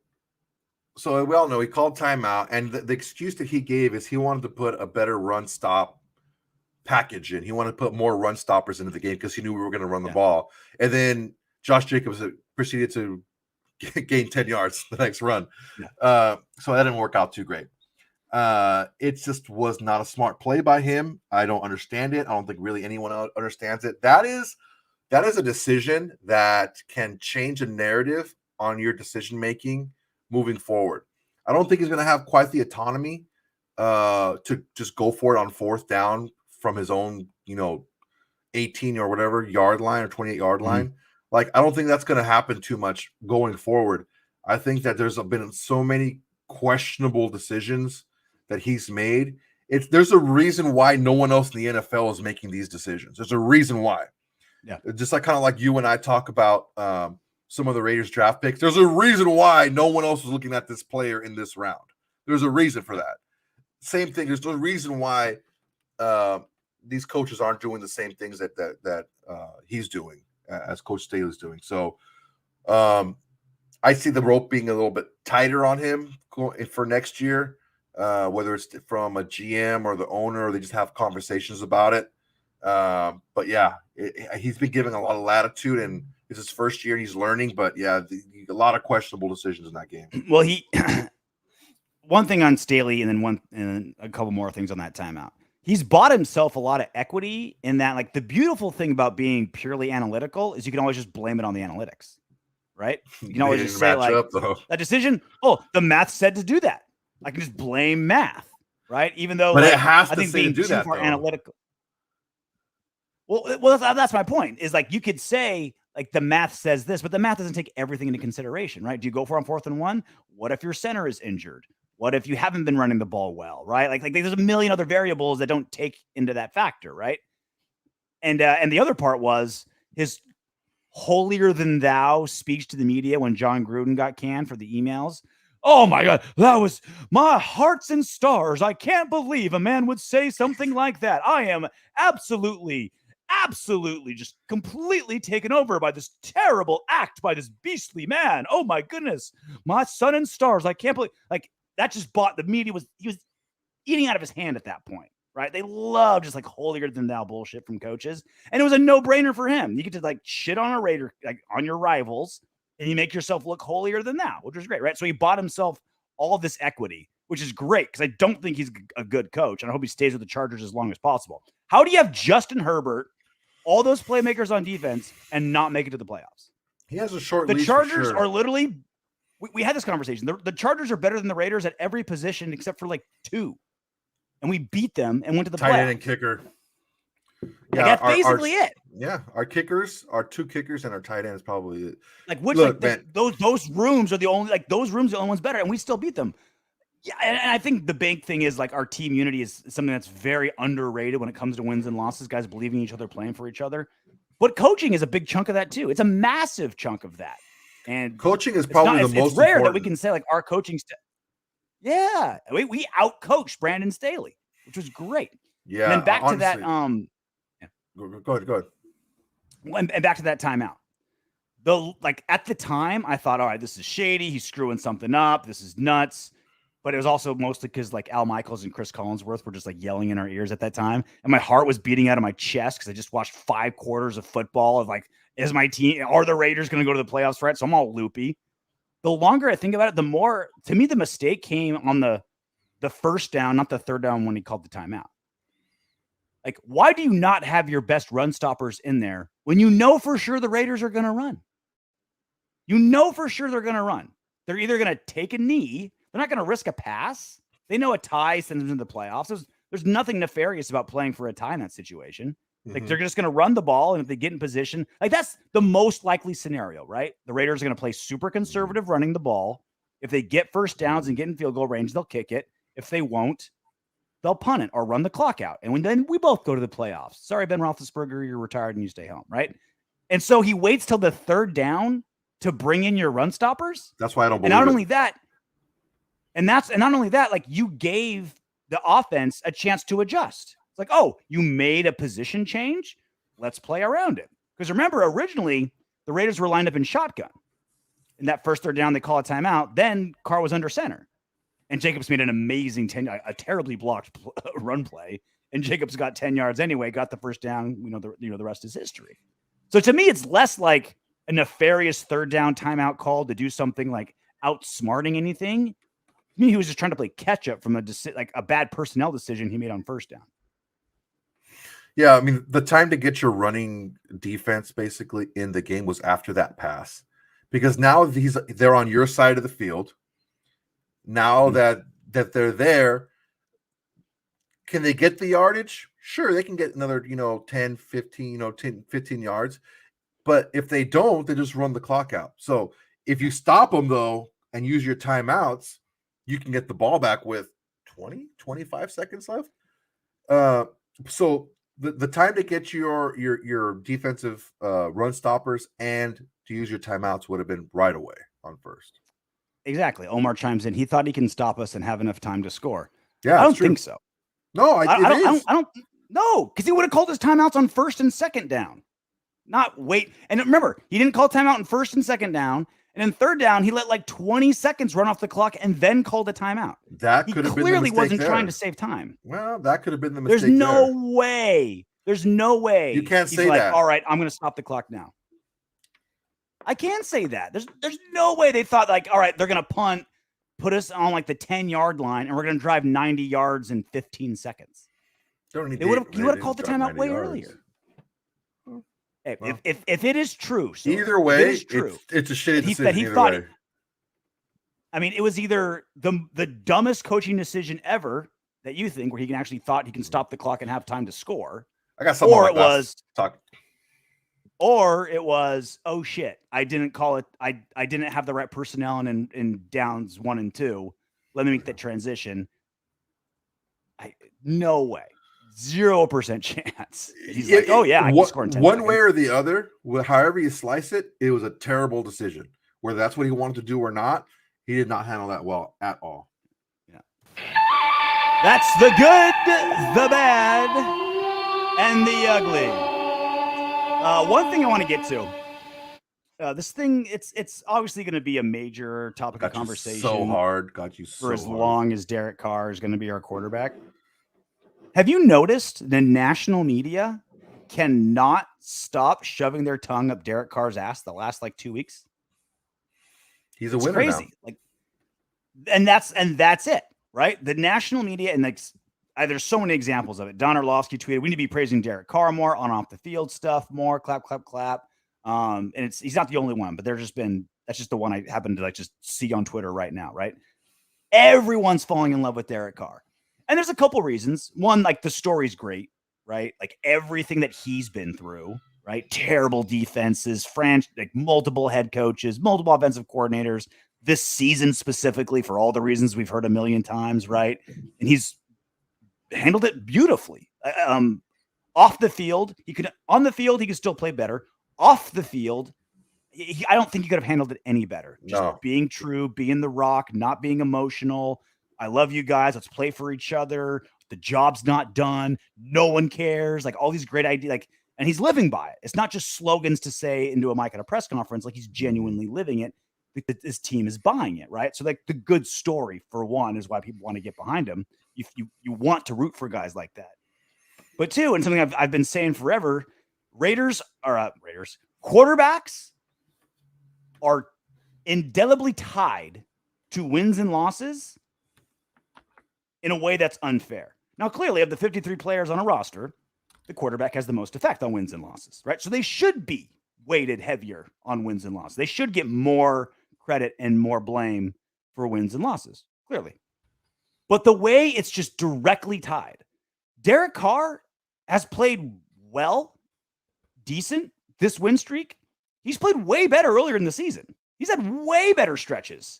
we all know he called timeout, and the excuse that he gave is he wanted to put a better run stop package in. He wanted to put more run stoppers into the game because he knew we were going to run the ball. And then Josh Jacobs proceeded to gain 10 yards the next run. Yeah. So that didn't work out too great. It just was not a smart play by him. I don't understand it. I don't think really anyone else understands it. That is a decision that can change a narrative on your decision making moving forward. I don't think he's going to have quite the autonomy to just go for it on fourth down from his own 18 or whatever yard line or 28 yard line. Like, I don't think that's going to happen too much going forward. I think that there's been so many questionable decisions that he's made. There's a reason why no one else in the NFL is making these decisions. There's a reason why. Yeah. Just kind of like you and I talk about some of the Raiders draft picks. There's a reason why no one else was looking at this player in this round. There's a reason for that. Same thing. There's a reason why these coaches aren't doing the same things that he's doing as Coach Staley's doing. So I see the rope being a little bit tighter on him for next year, whether it's from a GM or the owner, or they just have conversations about it. But yeah, he's been given a lot of latitude, and it's his first year and he's learning. But yeah, a lot of questionable decisions in that game. Well, one thing on Staley, and then a couple more things on that timeout. He's bought himself a lot of equity in that. Like, the beautiful thing about being purely analytical is you can always just blame it on the analytics, right? You can always just say that decision. Oh, the math said to do that. I can just blame math, right? Even though, but it has I think being too that, far though. Analytical. Well, that's my point. Is like you could say like the math says this, but the math doesn't take everything into consideration, right? Do you go for on 4th and 1? What if your center is injured? What if you haven't been running the ball well, right? Like there's a million other variables that don't take into that factor, right? And the other part was his holier than thou speech to the media when John Gruden got canned for the emails. Oh my God, that was my hearts and stars. I can't believe a man would say something like that. I am absolutely just completely taken over by this terrible act by this beastly man. Oh my goodness, my sun and stars. I can't believe, like, that just bought the media. He was eating out of his hand at that point, right? They love just like holier than thou bullshit from coaches. And it was a no-brainer for him. You get to like shit on a Raider, like on your rivals, and you make yourself look holier than thou, which was great, right? So he bought himself all this equity, which is great because I don't think he's a good coach, and I hope he stays with the Chargers as long as possible. How do you have Justin Herbert, all those playmakers on defense, and not make it to the playoffs? He has a short leash. The Chargers are literally, we had this conversation. The Chargers are better than the Raiders at every position except for like 2. And we beat them and went to the playoffs. Tight end and kicker. Yeah, like, that's basically it. Yeah, our 2 kickers and our tight end is probably it. Like, which those rooms are the only ones better, and we still beat them. Yeah, and I think the big thing is like our team unity is something that's very underrated when it comes to wins and losses. Guys believing in each other, playing for each other. But coaching is a big chunk of that too. It's a massive chunk of that. And coaching is probably the most it's rare important. that we can say like our coaching. Yeah, we out-coached Brandon Staley, which was great. Yeah, and then back honestly, to that. Go ahead. And back to that timeout. At the time, I thought, all right, this is shady. He's screwing something up. This is nuts. But it was also mostly because like Al Michaels and Chris Collinsworth were just like yelling in our ears at that time. And my heart was beating out of my chest because I just watched 5 quarters of football of like, is my team, are the Raiders going to go to the playoffs for it? So I'm all loopy. The longer I think about it, the more, to me, the mistake came on the first down, not the third down when he called the timeout. Like, why do you not have your best run stoppers in there when you know for sure the Raiders are going to run? You know for sure they're going to run. They're either going to take a knee. They're not going to risk a pass. They know a tie sends them to the playoffs. There's nothing nefarious about playing for a tie in that situation. Like, they're just going to run the ball, and if they get in position, like, that's the most likely scenario, right? The Raiders are going to play super conservative running the ball. If they get first downs and get in field goal range, they'll kick it. If they won't, they'll punt it or run the clock out. And then we both go to the playoffs. Sorry, Ben Roethlisberger, you're retired and you stay home, right? And so he waits till the third down to bring in your run stoppers. That's why I don't believe and not it. only that, and not only that, like, you gave the offense a chance to adjust. It's like, oh, you made a position change. Let's play around it. Because remember, originally the Raiders were lined up in shotgun. In that first third down, they call a timeout. Then Carr was under center. And Jacobs made an amazing a terribly blocked run play. And Jacobs got 10 yards anyway, got the first down. The rest is history. So to me, it's less like a nefarious third down timeout call to do something like outsmarting anything. To me, he was just trying to play catch up from a bad personnel decision he made on first down. Yeah, I mean, the time to get your running defense basically in the game was after that pass, because now they're on your side of the field. Now that they're there, can they get the yardage? Sure, they can get another 10, 15, 10, 15 yards. But if they don't, they just run the clock out. So if you stop them, though, and use your timeouts, you can get the ball back with 20, 25 seconds left. So the time to get your defensive run stoppers and to use your timeouts would have been right away on first. Exactly. Omar chimes in. He thought he can stop us and have enough time to score. Yeah, I don't think so. No, I don't. No, because he would have called his timeouts on first and second down. Not wait. And remember, he didn't call timeout in first and second down. And in third down, he let like 20 seconds run off the clock and then called a timeout. That could have been clearly wasn't trying to save time. Well, that could have been the mistake. There's no way. There's no way. You can't say like, that. All right, I'm going to stop the clock now. I can say that. There's no way they thought, like, all right, they're going to punt, put us on like the 10-yard line, and we're going to drive 90 yards in 15 seconds. He would have called the timeout way earlier. Hey, if it is true, so either way, it's true. It's a shitty decision. That he thought. I mean, it was either the dumbest coaching decision ever that you think, where he can actually thought he can stop the clock and have time to score. I got something. Or it was, oh shit, I didn't call it. I didn't have the right personnel in downs 1 and 2. Let me make that transition. No way. 0% chance. He's like, oh yeah, I can score in 10 one seconds. way or the other. However you slice it, it was a terrible decision. Whether that's what he wanted to do or not, he did not handle that well at all. Yeah, that's the good, the bad, and the ugly. One thing I want to get to. This thing, it's obviously going to be a major topic of conversation. Got you so for as hard. long as Derek Carr is going to be our quarterback. Have you noticed the national media cannot stop shoving their tongue up Derek Carr's ass the last like 2 weeks? He's a winner crazy. Now. Like, and that's it, right? The national media, and like, there's so many examples of it. Don Orlovsky tweeted, "We need to be praising Derek Carr more on off the field stuff more. Clap, clap, clap." And he's not the only one, but that's just the one I happen to like just see on Twitter right now, right? Everyone's falling in love with Derek Carr. And there's a couple reasons. One, like the story's great, right? Like everything that he's been through, right? Terrible defenses, like multiple head coaches, multiple offensive coordinators, this season specifically for all the reasons we've heard a million times, right? And he's handled it beautifully. Off the field, on the field, he could still play better. Off the field, I don't think he could have handled it any better. Just being true, being the rock, not being emotional. I love you guys. Let's play for each other. The job's not done. No one cares. Like all these great ideas. Like, and he's living by it. It's not just slogans to say into a mic at a press conference. Like he's genuinely living it. His team is buying it, right? So like the good story for one is why people want to get behind him. You want to root for guys like that. But two, and something I've been saying forever, quarterbacks are indelibly tied to wins and losses in a way that's unfair. Now, clearly, of the 53 players on a roster, the quarterback has the most effect on wins and losses, right? So they should be weighted heavier on wins and losses. They should get more credit and more blame for wins and losses, clearly. But the way it's just directly tied, Derek Carr has played well, decent this win streak. He's played way better earlier in the season. He's had way better stretches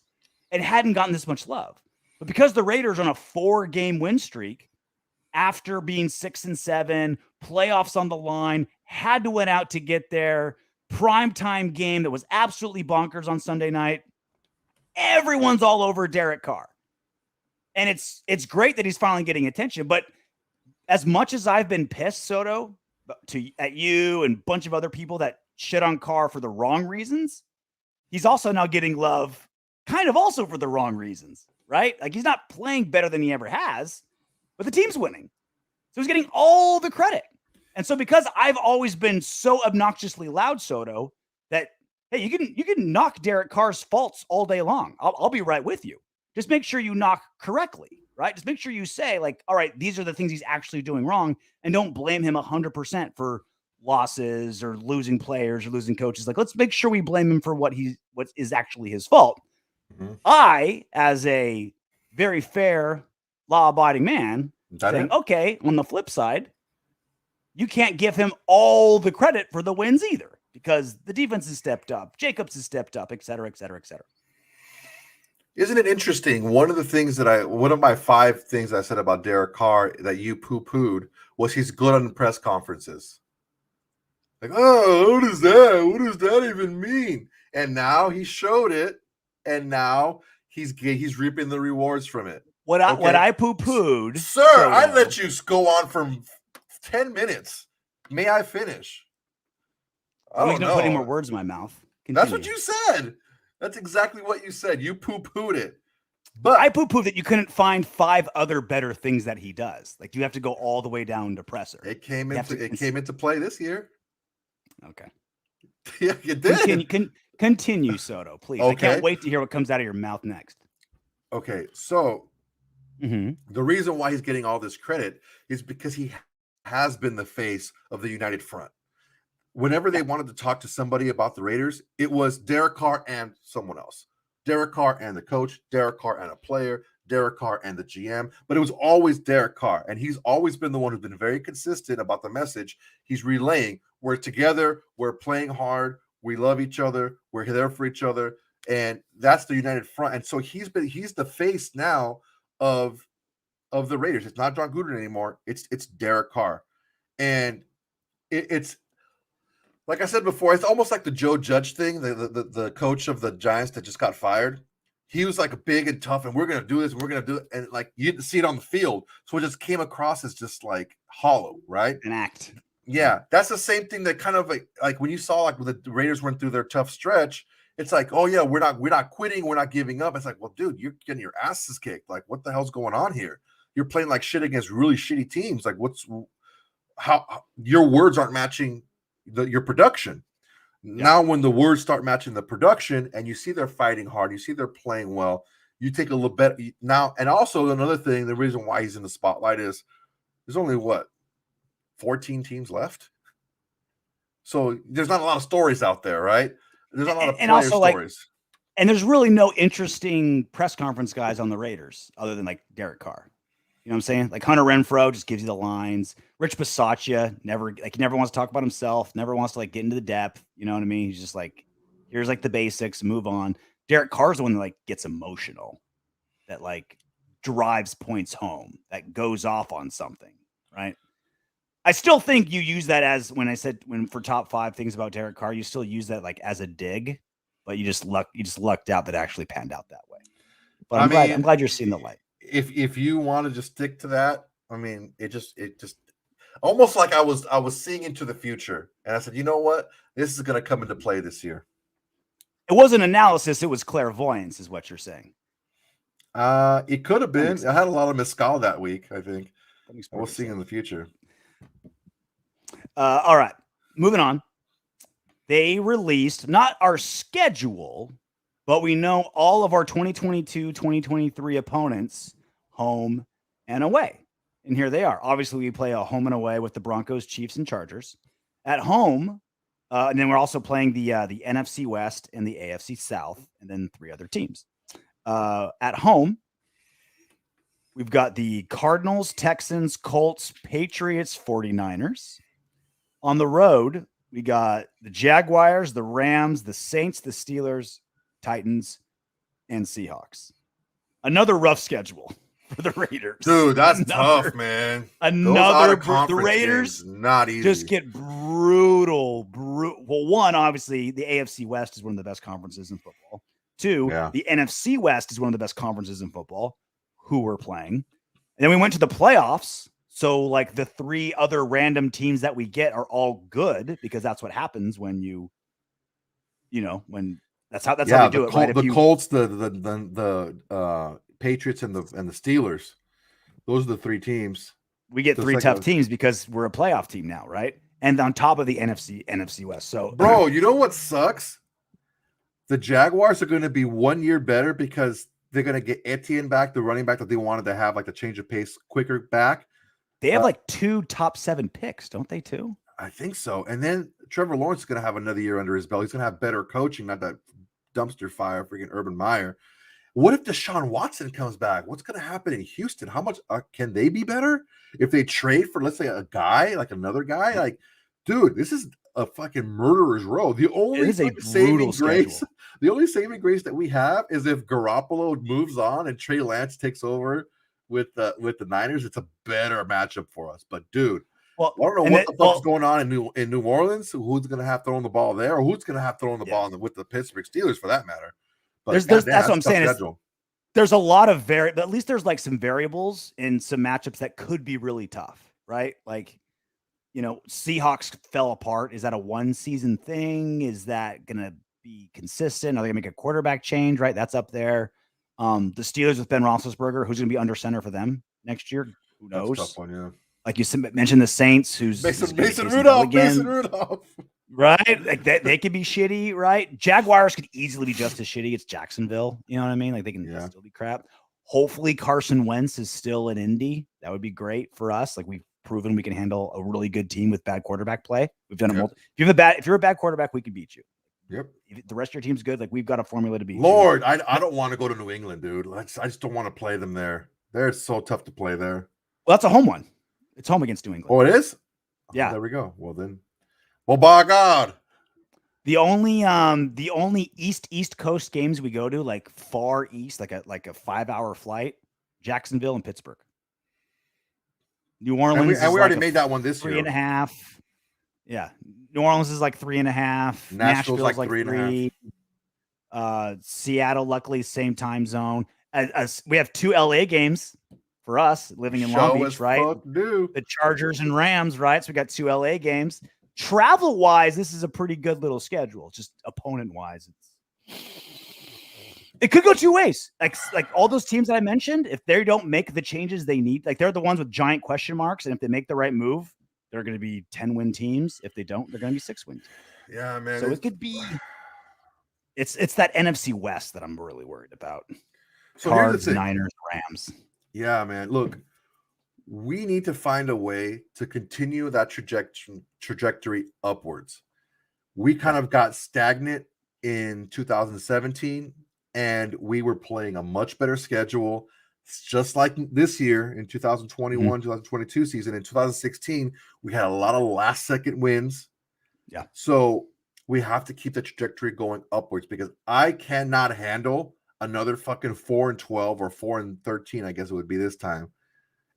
and hadn't gotten this much love. But because the Raiders are on a 4-game win streak after being 6-7, playoffs on the line, had to win out to get there, primetime game that was absolutely bonkers on Sunday night, everyone's all over Derek Carr. And it's great that he's finally getting attention. But as much as I've been pissed, Soto, at you and a bunch of other people that shit on Carr for the wrong reasons, he's also now getting love kind of also for the wrong reasons, right? Like he's not playing better than he ever has, but the team's winning. So he's getting all the credit. And so because I've always been so obnoxiously loud, Soto, that, hey, you can knock Derek Carr's faults all day long. I'll be right with you. Just make sure you knock correctly, right? Just make sure you say, like, all right, these are the things he's actually doing wrong, and don't blame him 100% for losses or losing players or losing coaches. Like, let's make sure we blame him for what is actually his fault. Mm-hmm. I, as a very fair, law-abiding man, saying, okay, on the flip side, you can't give him all the credit for the wins either, because the defense has stepped up, Jacobs has stepped up, et cetera, et cetera, et cetera. Isn't it interesting? One of my 5 things I said about Derek Carr that you poo-pooed was he's good on press conferences. Like, oh, what is that? What does that even mean? And now he showed it, and now he's reaping the rewards from it. What I poo-pooed, sir, I let you go on for 10 minutes. May I finish? Please don't put any more words in my mouth. Continue. That's what you said. That's exactly what you said. You poo-pooed it. But I poo-pooed that you couldn't find 5 other better things that he does. Like, you have to go all the way down to presser. It came into play this year. Okay. Yeah, it did. Continue, Soto, please. Okay. I can't wait to hear what comes out of your mouth next. Okay, so the reason why he's getting all this credit is because he has been the face of the United Front. Whenever they wanted to talk to somebody about the Raiders, it was Derek Carr and someone else. Derek Carr and the coach, Derek Carr and a player, Derek Carr and the GM. But it was always Derek Carr. And he's always been the one who's been very consistent about the message he's relaying. We're together. We're playing hard. We love each other. We're there for each other. And that's the United Front. And so he's the face now of the Raiders. It's not John Gruden anymore. It's Derek Carr. And it's like I said before, it's almost like the Joe Judge thing, the coach of the Giants that just got fired. He was like big and tough, and we're going to do this, and we're going to do it. And like you didn't see it on the field. So it just came across as just like hollow, right? An act. Yeah. That's the same thing that kind of like when you saw like when the Raiders went through their tough stretch, it's like, oh yeah, we're not quitting, we're not giving up. It's like, well, dude, you're getting your asses kicked. Like, what the hell's going on here? You're playing like shit against really shitty teams. Like, how your words aren't matching your production. Yeah. Now when the words start matching the production and you see they're fighting hard, you see they're playing well, you take a little bit now. And also another thing, the reason why he's in the spotlight is there's only 14 teams left. So there's not a lot of stories out there, right? There's not a lot of player stories. And there's really no interesting press conference guys on the Raiders other than like Derek Carr. You know what I'm saying? Like Hunter Renfrow just gives you the lines. Rich Bisaccia never wants to talk about himself, never wants to like get into the depth. You know what I mean? He's just like, here's like the basics, move on. Derek Carr's the one that like gets emotional, that like drives points home, that goes off on something, right? I still think you use that as when for top 5 things about Derek Carr, you still use that like as a dig, but you just lucked out that it actually panned out that way. But I'm glad you're seeing the light. If you want to just stick to that, I mean, it just almost like I was seeing into the future, and I said, you know what, this is going to come into play this year. It wasn't analysis; it was clairvoyance, is what you're saying. It could have been. I had a lot of mezcal that week. I think we'll see in the future. All right, moving on. They released not our schedule, but we know all of our 2022-2023 opponents, home and away And here they are. Obviously, we play a home and away with the Broncos, Chiefs, and Chargers. At home, and then we're also playing the NFC West and the AFC South, and then 3 other teams. At home, we've got the Cardinals, Texans, Colts, Patriots, 49ers. On the road, we got the Jaguars, the Rams, the Saints, the Steelers, Titans, and Seahawks. Another rough schedule for the Raiders. Dude, that's tough, man. The Raiders not easy. Just get brutal. Well, one, obviously, the AFC West is one of the best conferences in football. 2, the NFC West is one of the best conferences in football. Who we're playing. And then we went to the playoffs. So like the 3 other random teams that we get are all good because that's what happens when when that's how they do it. Right? The Colts, the Patriots, and the Steelers. Those are the 3 teams. We get 3 tough teams because we're a playoff team now, right? And on top of the NFC West. So, bro, you know what sucks? The Jaguars are going to be 1 year better because they're going to get Etienne back, the running back that they wanted to have, like the change of pace quicker back. They have like 2 top 7 picks, don't they, too? I think so. And then Trevor Lawrence is going to have another year under his belt. He's going to have better coaching, not that dumpster fire freaking Urban Meyer. What if Deshaun Watson comes back? What's going to happen in Houston? How much can they be better if they trade for, let's say, a guy, like another guy? Like, dude, this is a fucking murderer's row. The only saving grace that we have is if Garoppolo moves on and Trey Lance takes over with the Niners. It's a better matchup for us. But dude, I don't know what the fuck's going on in New Orleans. Who's going to have thrown the ball there, or who's going to have thrown the ball with the Pittsburgh Steelers for that matter? But that's what I'm saying. There's a lot of at least there's like some variables in some matchups that could be really tough, right? Like, Seahawks fell apart. Is that a 1-season thing? Is that going to be consistent? Are they going to make a quarterback change? Right. That's up there. The Steelers with Ben Roethlisberger, who's going to be under center for them next year? Who knows? That's a tough one, yeah. Like you mentioned the Saints, who's Mason Rudolph. Right? Like they could be shitty, right? Jaguars could easily be just as shitty. It's Jacksonville. You know what I mean? Like they can still be crap. Hopefully Carson Wentz is still in Indy. That would be great for us. Like we've proven we can handle a really good team with bad quarterback play. We've done it. If you're a bad quarterback, we can beat you. Yep. If the rest of your team's good, like we've got a formula to beat. Lord, you. I don't want to go to New England, dude. I just don't want to play them there. They're so tough to play there. Well, that's a home one. It's home against New England. Oh, it is? Yeah. Oh, there we go. Well then. Well, by God. The only East Coast games we go to, like far east, like a 5-hour flight, Jacksonville and Pittsburgh. New Orleans. And we already made that one this year. 3.5. Yeah. New Orleans is like 3.5. Nashville's like 3.5. Seattle, luckily, same time zone. We have 2 LA games for us living in Long Beach, right? The Chargers and Rams, right? So we got 2 LA games. Travel wise, this is a pretty good little schedule. Just opponent wise, it could go 2 ways. Like all those teams that I mentioned, if they don't make the changes they need, like they're the ones with giant question marks, and if they make the right move, they're going to be 10-win teams. If they don't, they're going to be 6-win teams. Yeah, man. So it could be. It's that NFC West that I'm really worried about. So Cards, Niners, Rams. Yeah, man. Look, we need to find a way to continue that trajectory upwards. We kind of got stagnant in 2017, and we were playing a much better schedule, just like this year in 2021, 2022 season. In 2016, we had a lot of last-second wins. Yeah. So we have to keep the trajectory going upwards because I cannot handle another fucking 4-12 or 4-13, I guess it would be this time,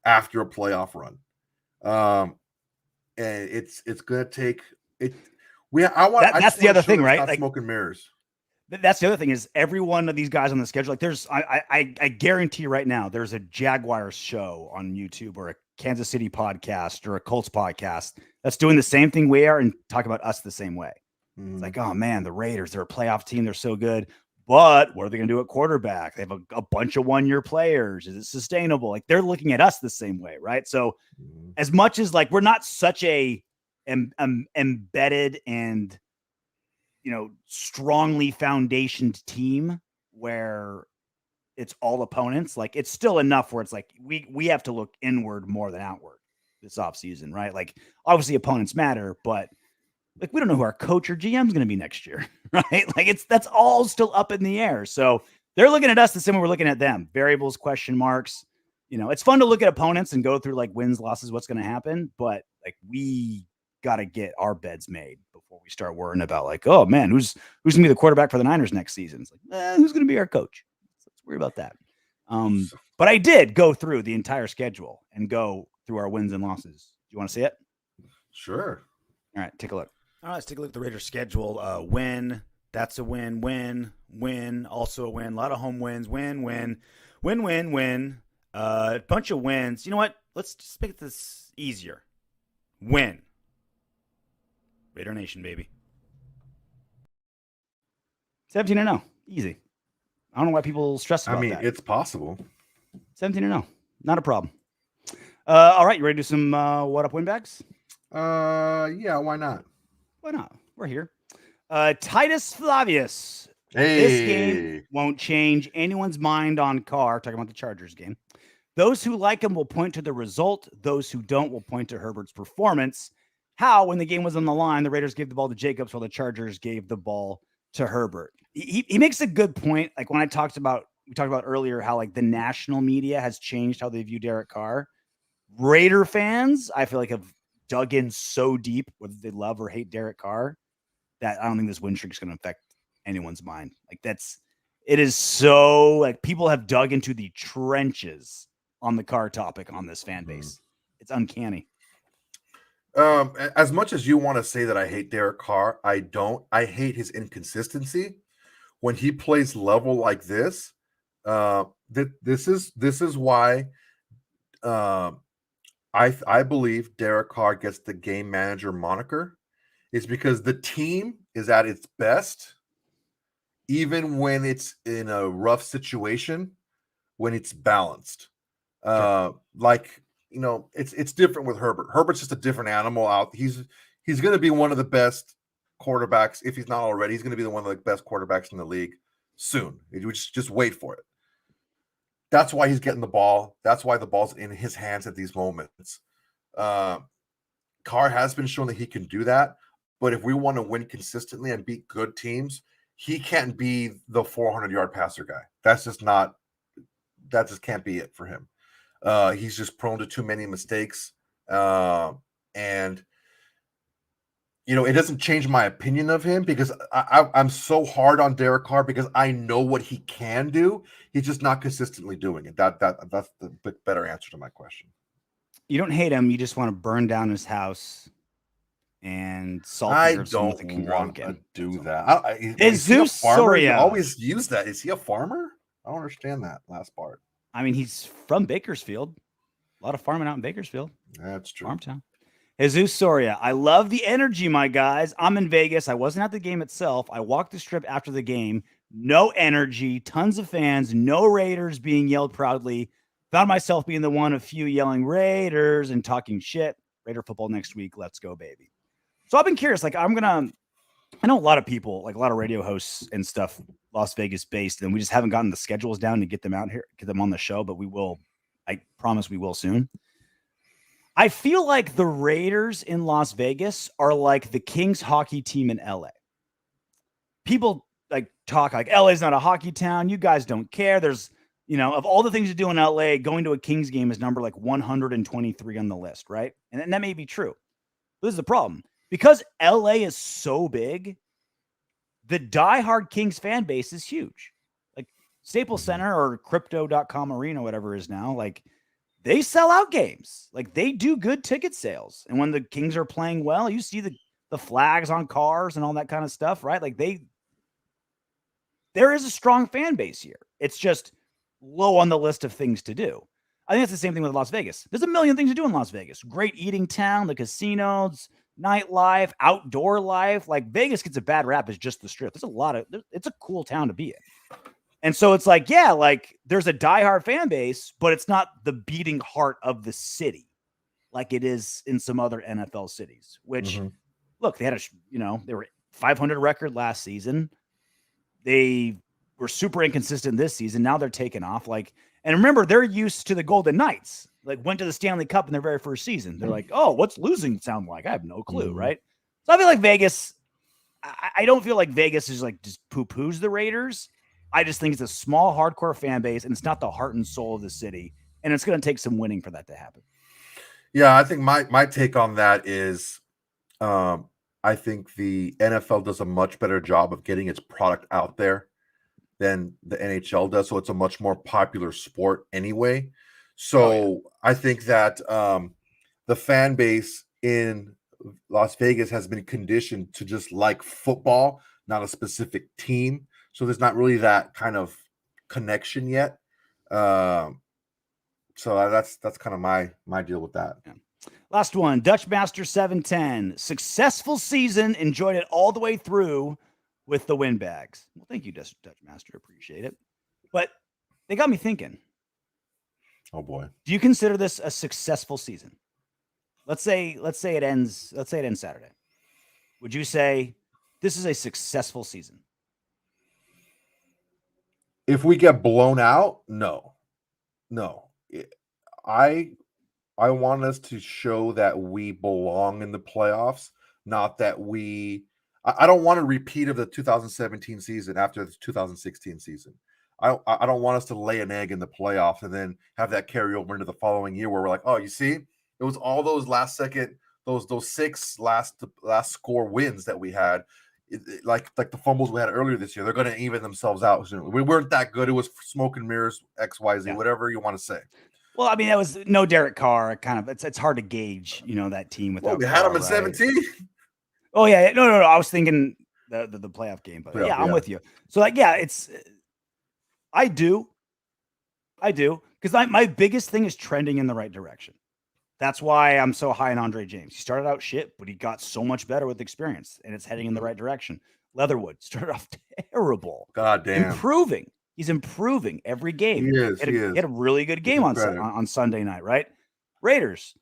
after a playoff run. And it's gonna take it. That's the other thing, right? Like smoke and mirrors. That's the other thing is every one of these guys on the schedule. Like I guarantee right now there's a Jaguars show on YouTube or a Kansas City podcast or a Colts podcast that's doing the same thing we are and talk about us the same way. It's like, oh man, the Raiders, they're a playoff team. They're so good. But what are they going to do at quarterback? They have a bunch of 1-year players. Is it sustainable? Like they're looking at us the same way, right? So as much as like we're not such a embedded and strongly foundationed team where it's all opponents, like it's still enough where it's like we have to look inward more than outward this offseason, right? Like obviously opponents matter, but like we don't know who our coach or GM is going to be next year, right? Like that's all still up in the air. So they're looking at us the same way we're looking at them. Variables, question marks. It's fun to look at opponents and go through like wins, losses, what's going to happen, but like we got to get our beds made before we start worrying about like, oh man, who's going to be the quarterback for the Niners next season? It's like, who's going to be our coach? Let's worry about that. But I did go through the entire schedule and go through our wins and losses. Do you want to see it? Sure. All right, take a look. All right, let's take a look at the Raiders' schedule. Win, that's a win. Win, also a win. A lot of home wins. Win. A bunch of wins. You know what? Let's just make this easier. Win. Raider Nation, baby. 17-0. Easy. I don't know why people stress about that. It's possible. 17-0. Not a problem. All right, you ready to do some What Up Windbags? Yeah, why not? Why not? We're here. Titus Flavius. Hey. This game won't change anyone's mind on Carr. Talking about the Chargers game. Those who like him will point to the result. Those who don't will point to Herbert's performance. How, when the game was on the line, the Raiders gave the ball to Jacobs while the Chargers gave the ball to Herbert. He makes a good point. Like when we talked about earlier how like the national media has changed how they view Derek Carr. Raider fans, I feel like, have dug in so deep, whether they love or hate Derek Carr, that I don't think this win streak is going to affect anyone's mind. Like it is so like people have dug into the trenches on the Carr topic on this fan base. It's uncanny. As much as you want to say that I hate Derek Carr, I don't. I hate his inconsistency. When he plays level like this, this is why I believe Derek Carr gets the game manager moniker, is because the team is at its best, even when it's in a rough situation, when it's balanced. Sure. It's different with Herbert. Herbert's just a different animal out. He's going to be one of the best quarterbacks. If he's not already, he's going to be one of the best quarterbacks in the league soon. Just wait for it. That's why he's getting the ball. That's why the ball's in his hands at these moments. Carr has been shown that he can do that. But if we want to win consistently and beat good teams, he can't be the 400-yard passer guy. That just can't be it for him. He's just prone to too many mistakes. And it doesn't change my opinion of him because I'm so hard on Derek Carr because I know what he can do. He's just not consistently doing it. That's the better answer to my question. You don't hate him. You just want to burn down his house and salt. I don't want to do that. Jesus Soria. Always use that. Is he a farmer? I don't understand that last part. I mean, he's from Bakersfield. A lot of farming out in Bakersfield. That's true. Farm town. Jesus Soria. I love the energy, my guys. I'm in Vegas. I wasn't at the game itself. I walked the strip after the game. No energy. Tons of fans. No Raiders being yelled proudly. Found myself being the one of few yelling Raiders and talking shit. Raider football next week. Let's go, baby. So I've been curious. Like, I know a lot of people, like a lot of radio hosts and stuff, Las Vegas based, and we just haven't gotten the schedules down to get them out here, get them on the show, but we will. I promise we will soon. I feel like the Raiders in Las Vegas are like the Kings hockey team in LA. People like talk like LA's not a hockey town. You guys don't care. There's, of all the things to do in LA, going to a Kings game is number like 123 on the list, right? And that may be true. This is the problem. Because LA is so big, the diehard Kings fan base is huge. Like Staples Center or Crypto.com Arena, whatever it is now, like they sell out games. Like they do good ticket sales. And when the Kings are playing well, you see the flags on cars and all that kind of stuff, right? Like there is a strong fan base here. It's just low on the list of things to do. I think it's the same thing with Las Vegas. There's a million things to do in Las Vegas. Great eating town, the casinos, nightlife, outdoor life. Like Vegas gets a bad rap as just the strip. It's a cool town to be in. And so it's like, yeah, like there's a diehard fan base, but it's not the beating heart of the city like it is in some other NFL cities, which look, they had they were 500 record last season. They were super inconsistent this season. Now they're taking off. Like, and remember, they're used to the Golden Knights. Like, went to the Stanley Cup in their very first season. They're like, oh, what's losing sound like? I have no clue, right? So I feel like Vegas. I don't feel like Vegas is like just poo-poos the Raiders. I just think it's a small, hardcore fan base, and it's not the heart and soul of the city. And it's going to take some winning for that to happen. Yeah, I think my take on that is, I think the NFL does a much better job of getting its product out there than the NHL does. So it's a much more popular sport anyway. So I think that the fan base in Las Vegas has been conditioned to just like football, not a specific team. So there's not really that kind of connection yet. So that's kind of my deal with that. Yeah. Last one, Dutch Master 710. Successful season. Enjoyed it all the way through with the Windbags. Well, thank you, Dutch Master. Appreciate it. But they got me thinking. Oh boy. Do you consider this a successful season? Let's say it ends Saturday. Would you say this is a successful season? If we get blown out, no. I want us to show that we belong in the playoffs, not that I don't want a repeat of the 2017 season after the 2016 season. I don't want us to lay an egg in the playoffs and then have that carry over into the following year where we're like, oh, you see, it was all those last second, those 6 last score wins that we had, like the fumbles we had earlier this year. They're going to even themselves out soon. We weren't that good. It was smoke and mirrors, XYZ, whatever you want to say. Well, I mean, that was no Derek Carr. Kind of, it's hard to gauge, that team without. Well, we had him in 17. Oh yeah, no. I was thinking the playoff game, but I'm with you. So like, it's. I do, because my biggest thing is trending in the right direction. That's why I'm so high on Andre James. He started out shit, but he got so much better with experience, and it's heading in the right direction. Leatherwood started off terrible. God damn. He's improving every game. He is. He had a really good game on Sunday night, right? Raiders,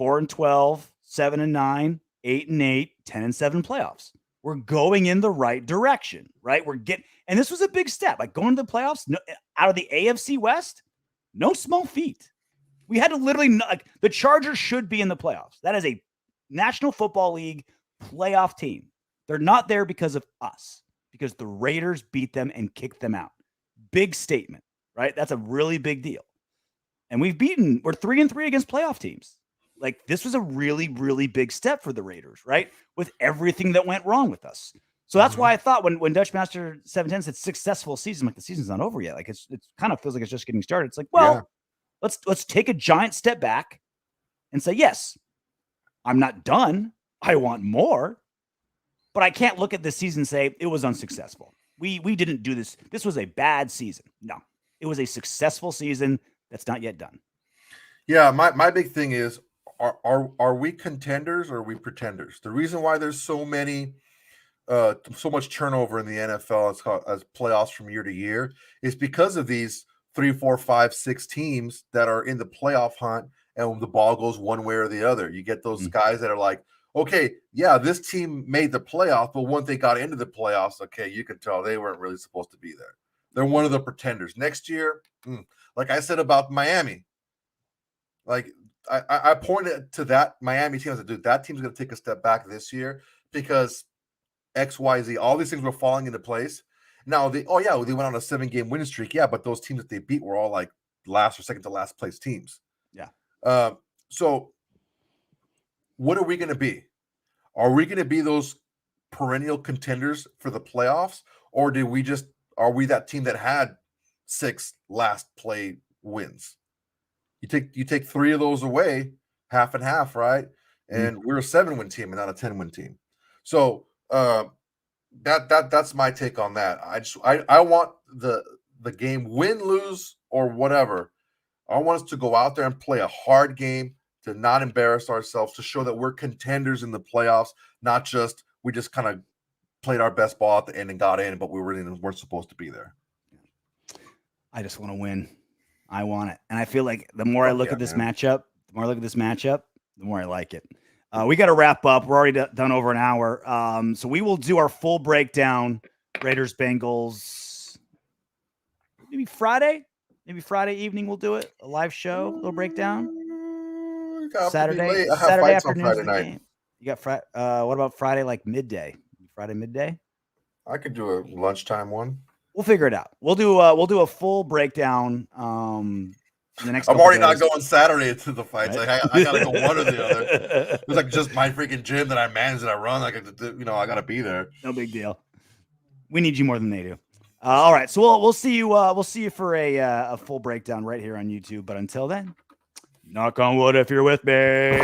4-12, 7-9, 8-8, 10-7 playoffs. We're going in the right direction, right? And this was a big step. Like going to the playoffs out of the AFC West, no small feat. We had to literally, the Chargers should be in the playoffs. That is a National Football League playoff team. They're not there because of us, because the Raiders beat them and kicked them out. Big statement, right? That's a really big deal. And we're 3-3 against playoff teams. Like, this was a really, really big step for the Raiders, right? With everything that went wrong with us. So that's why I thought when Dutch Master 710 said successful season, like the season's not over yet. Like it kind of feels like it's just getting started. It's like, let's take a giant step back and say, yes, I'm not done. I want more. But I can't look at this season and say it was unsuccessful. We didn't do this. This was a bad season. No, it was a successful season that's not yet done. Yeah, my big thing is, are we contenders or are we pretenders? The reason why there's so much turnover in the NFL as playoffs from year to year is because of these 3, 4, 5, 6 teams that are in the playoff hunt, and the ball goes one way or the other. You get those guys that are like, okay, yeah, this team made the playoff, but once they got into the playoffs, okay, you can tell they weren't really supposed to be there. They're one of the pretenders. Next year, like I said about Miami, like I pointed to that Miami team. I said, dude, that team's going to take a step back this year because XYZ, all these things were falling into place. Now, they went on a 7-game winning streak. Yeah, but those teams that they beat were all like last or second to last place teams. Yeah. So what are we going to be? Are we going to be those perennial contenders for the playoffs? Or are we that team that had 6 last play wins? You take 3 of those away, half and half, right? And we're a 7-win team and not a 10-win team. So that's my take on that. I want the game, win, lose, or whatever. I want us to go out there and play a hard game, to not embarrass ourselves, to show that we're contenders in the playoffs, not just we just kind of played our best ball at the end and got in, but we really weren't supposed to be there. I just want to win. I want it. And I feel like the more I look at this matchup, the more I like it. We got to wrap up. We're already done over an hour. So we will do our full breakdown. Raiders, Bengals. maybe Friday evening we'll do it. A live show, a little breakdown. Saturday I have fights on afternoon's Friday the night. game. You got what about Friday like midday? Friday midday? I could do a lunchtime one. We'll figure it out. We'll do a full breakdown in the next I'm couple already days. not going Saturday to the fights. Right? Like I gotta go one or the other. It's like just my freaking gym that I manage and I run. Like I gotta be there. No big deal. We need you more than they do. All right, so we'll see you. We'll see you for a full breakdown right here on YouTube. But until then, knock on wood if you're with me.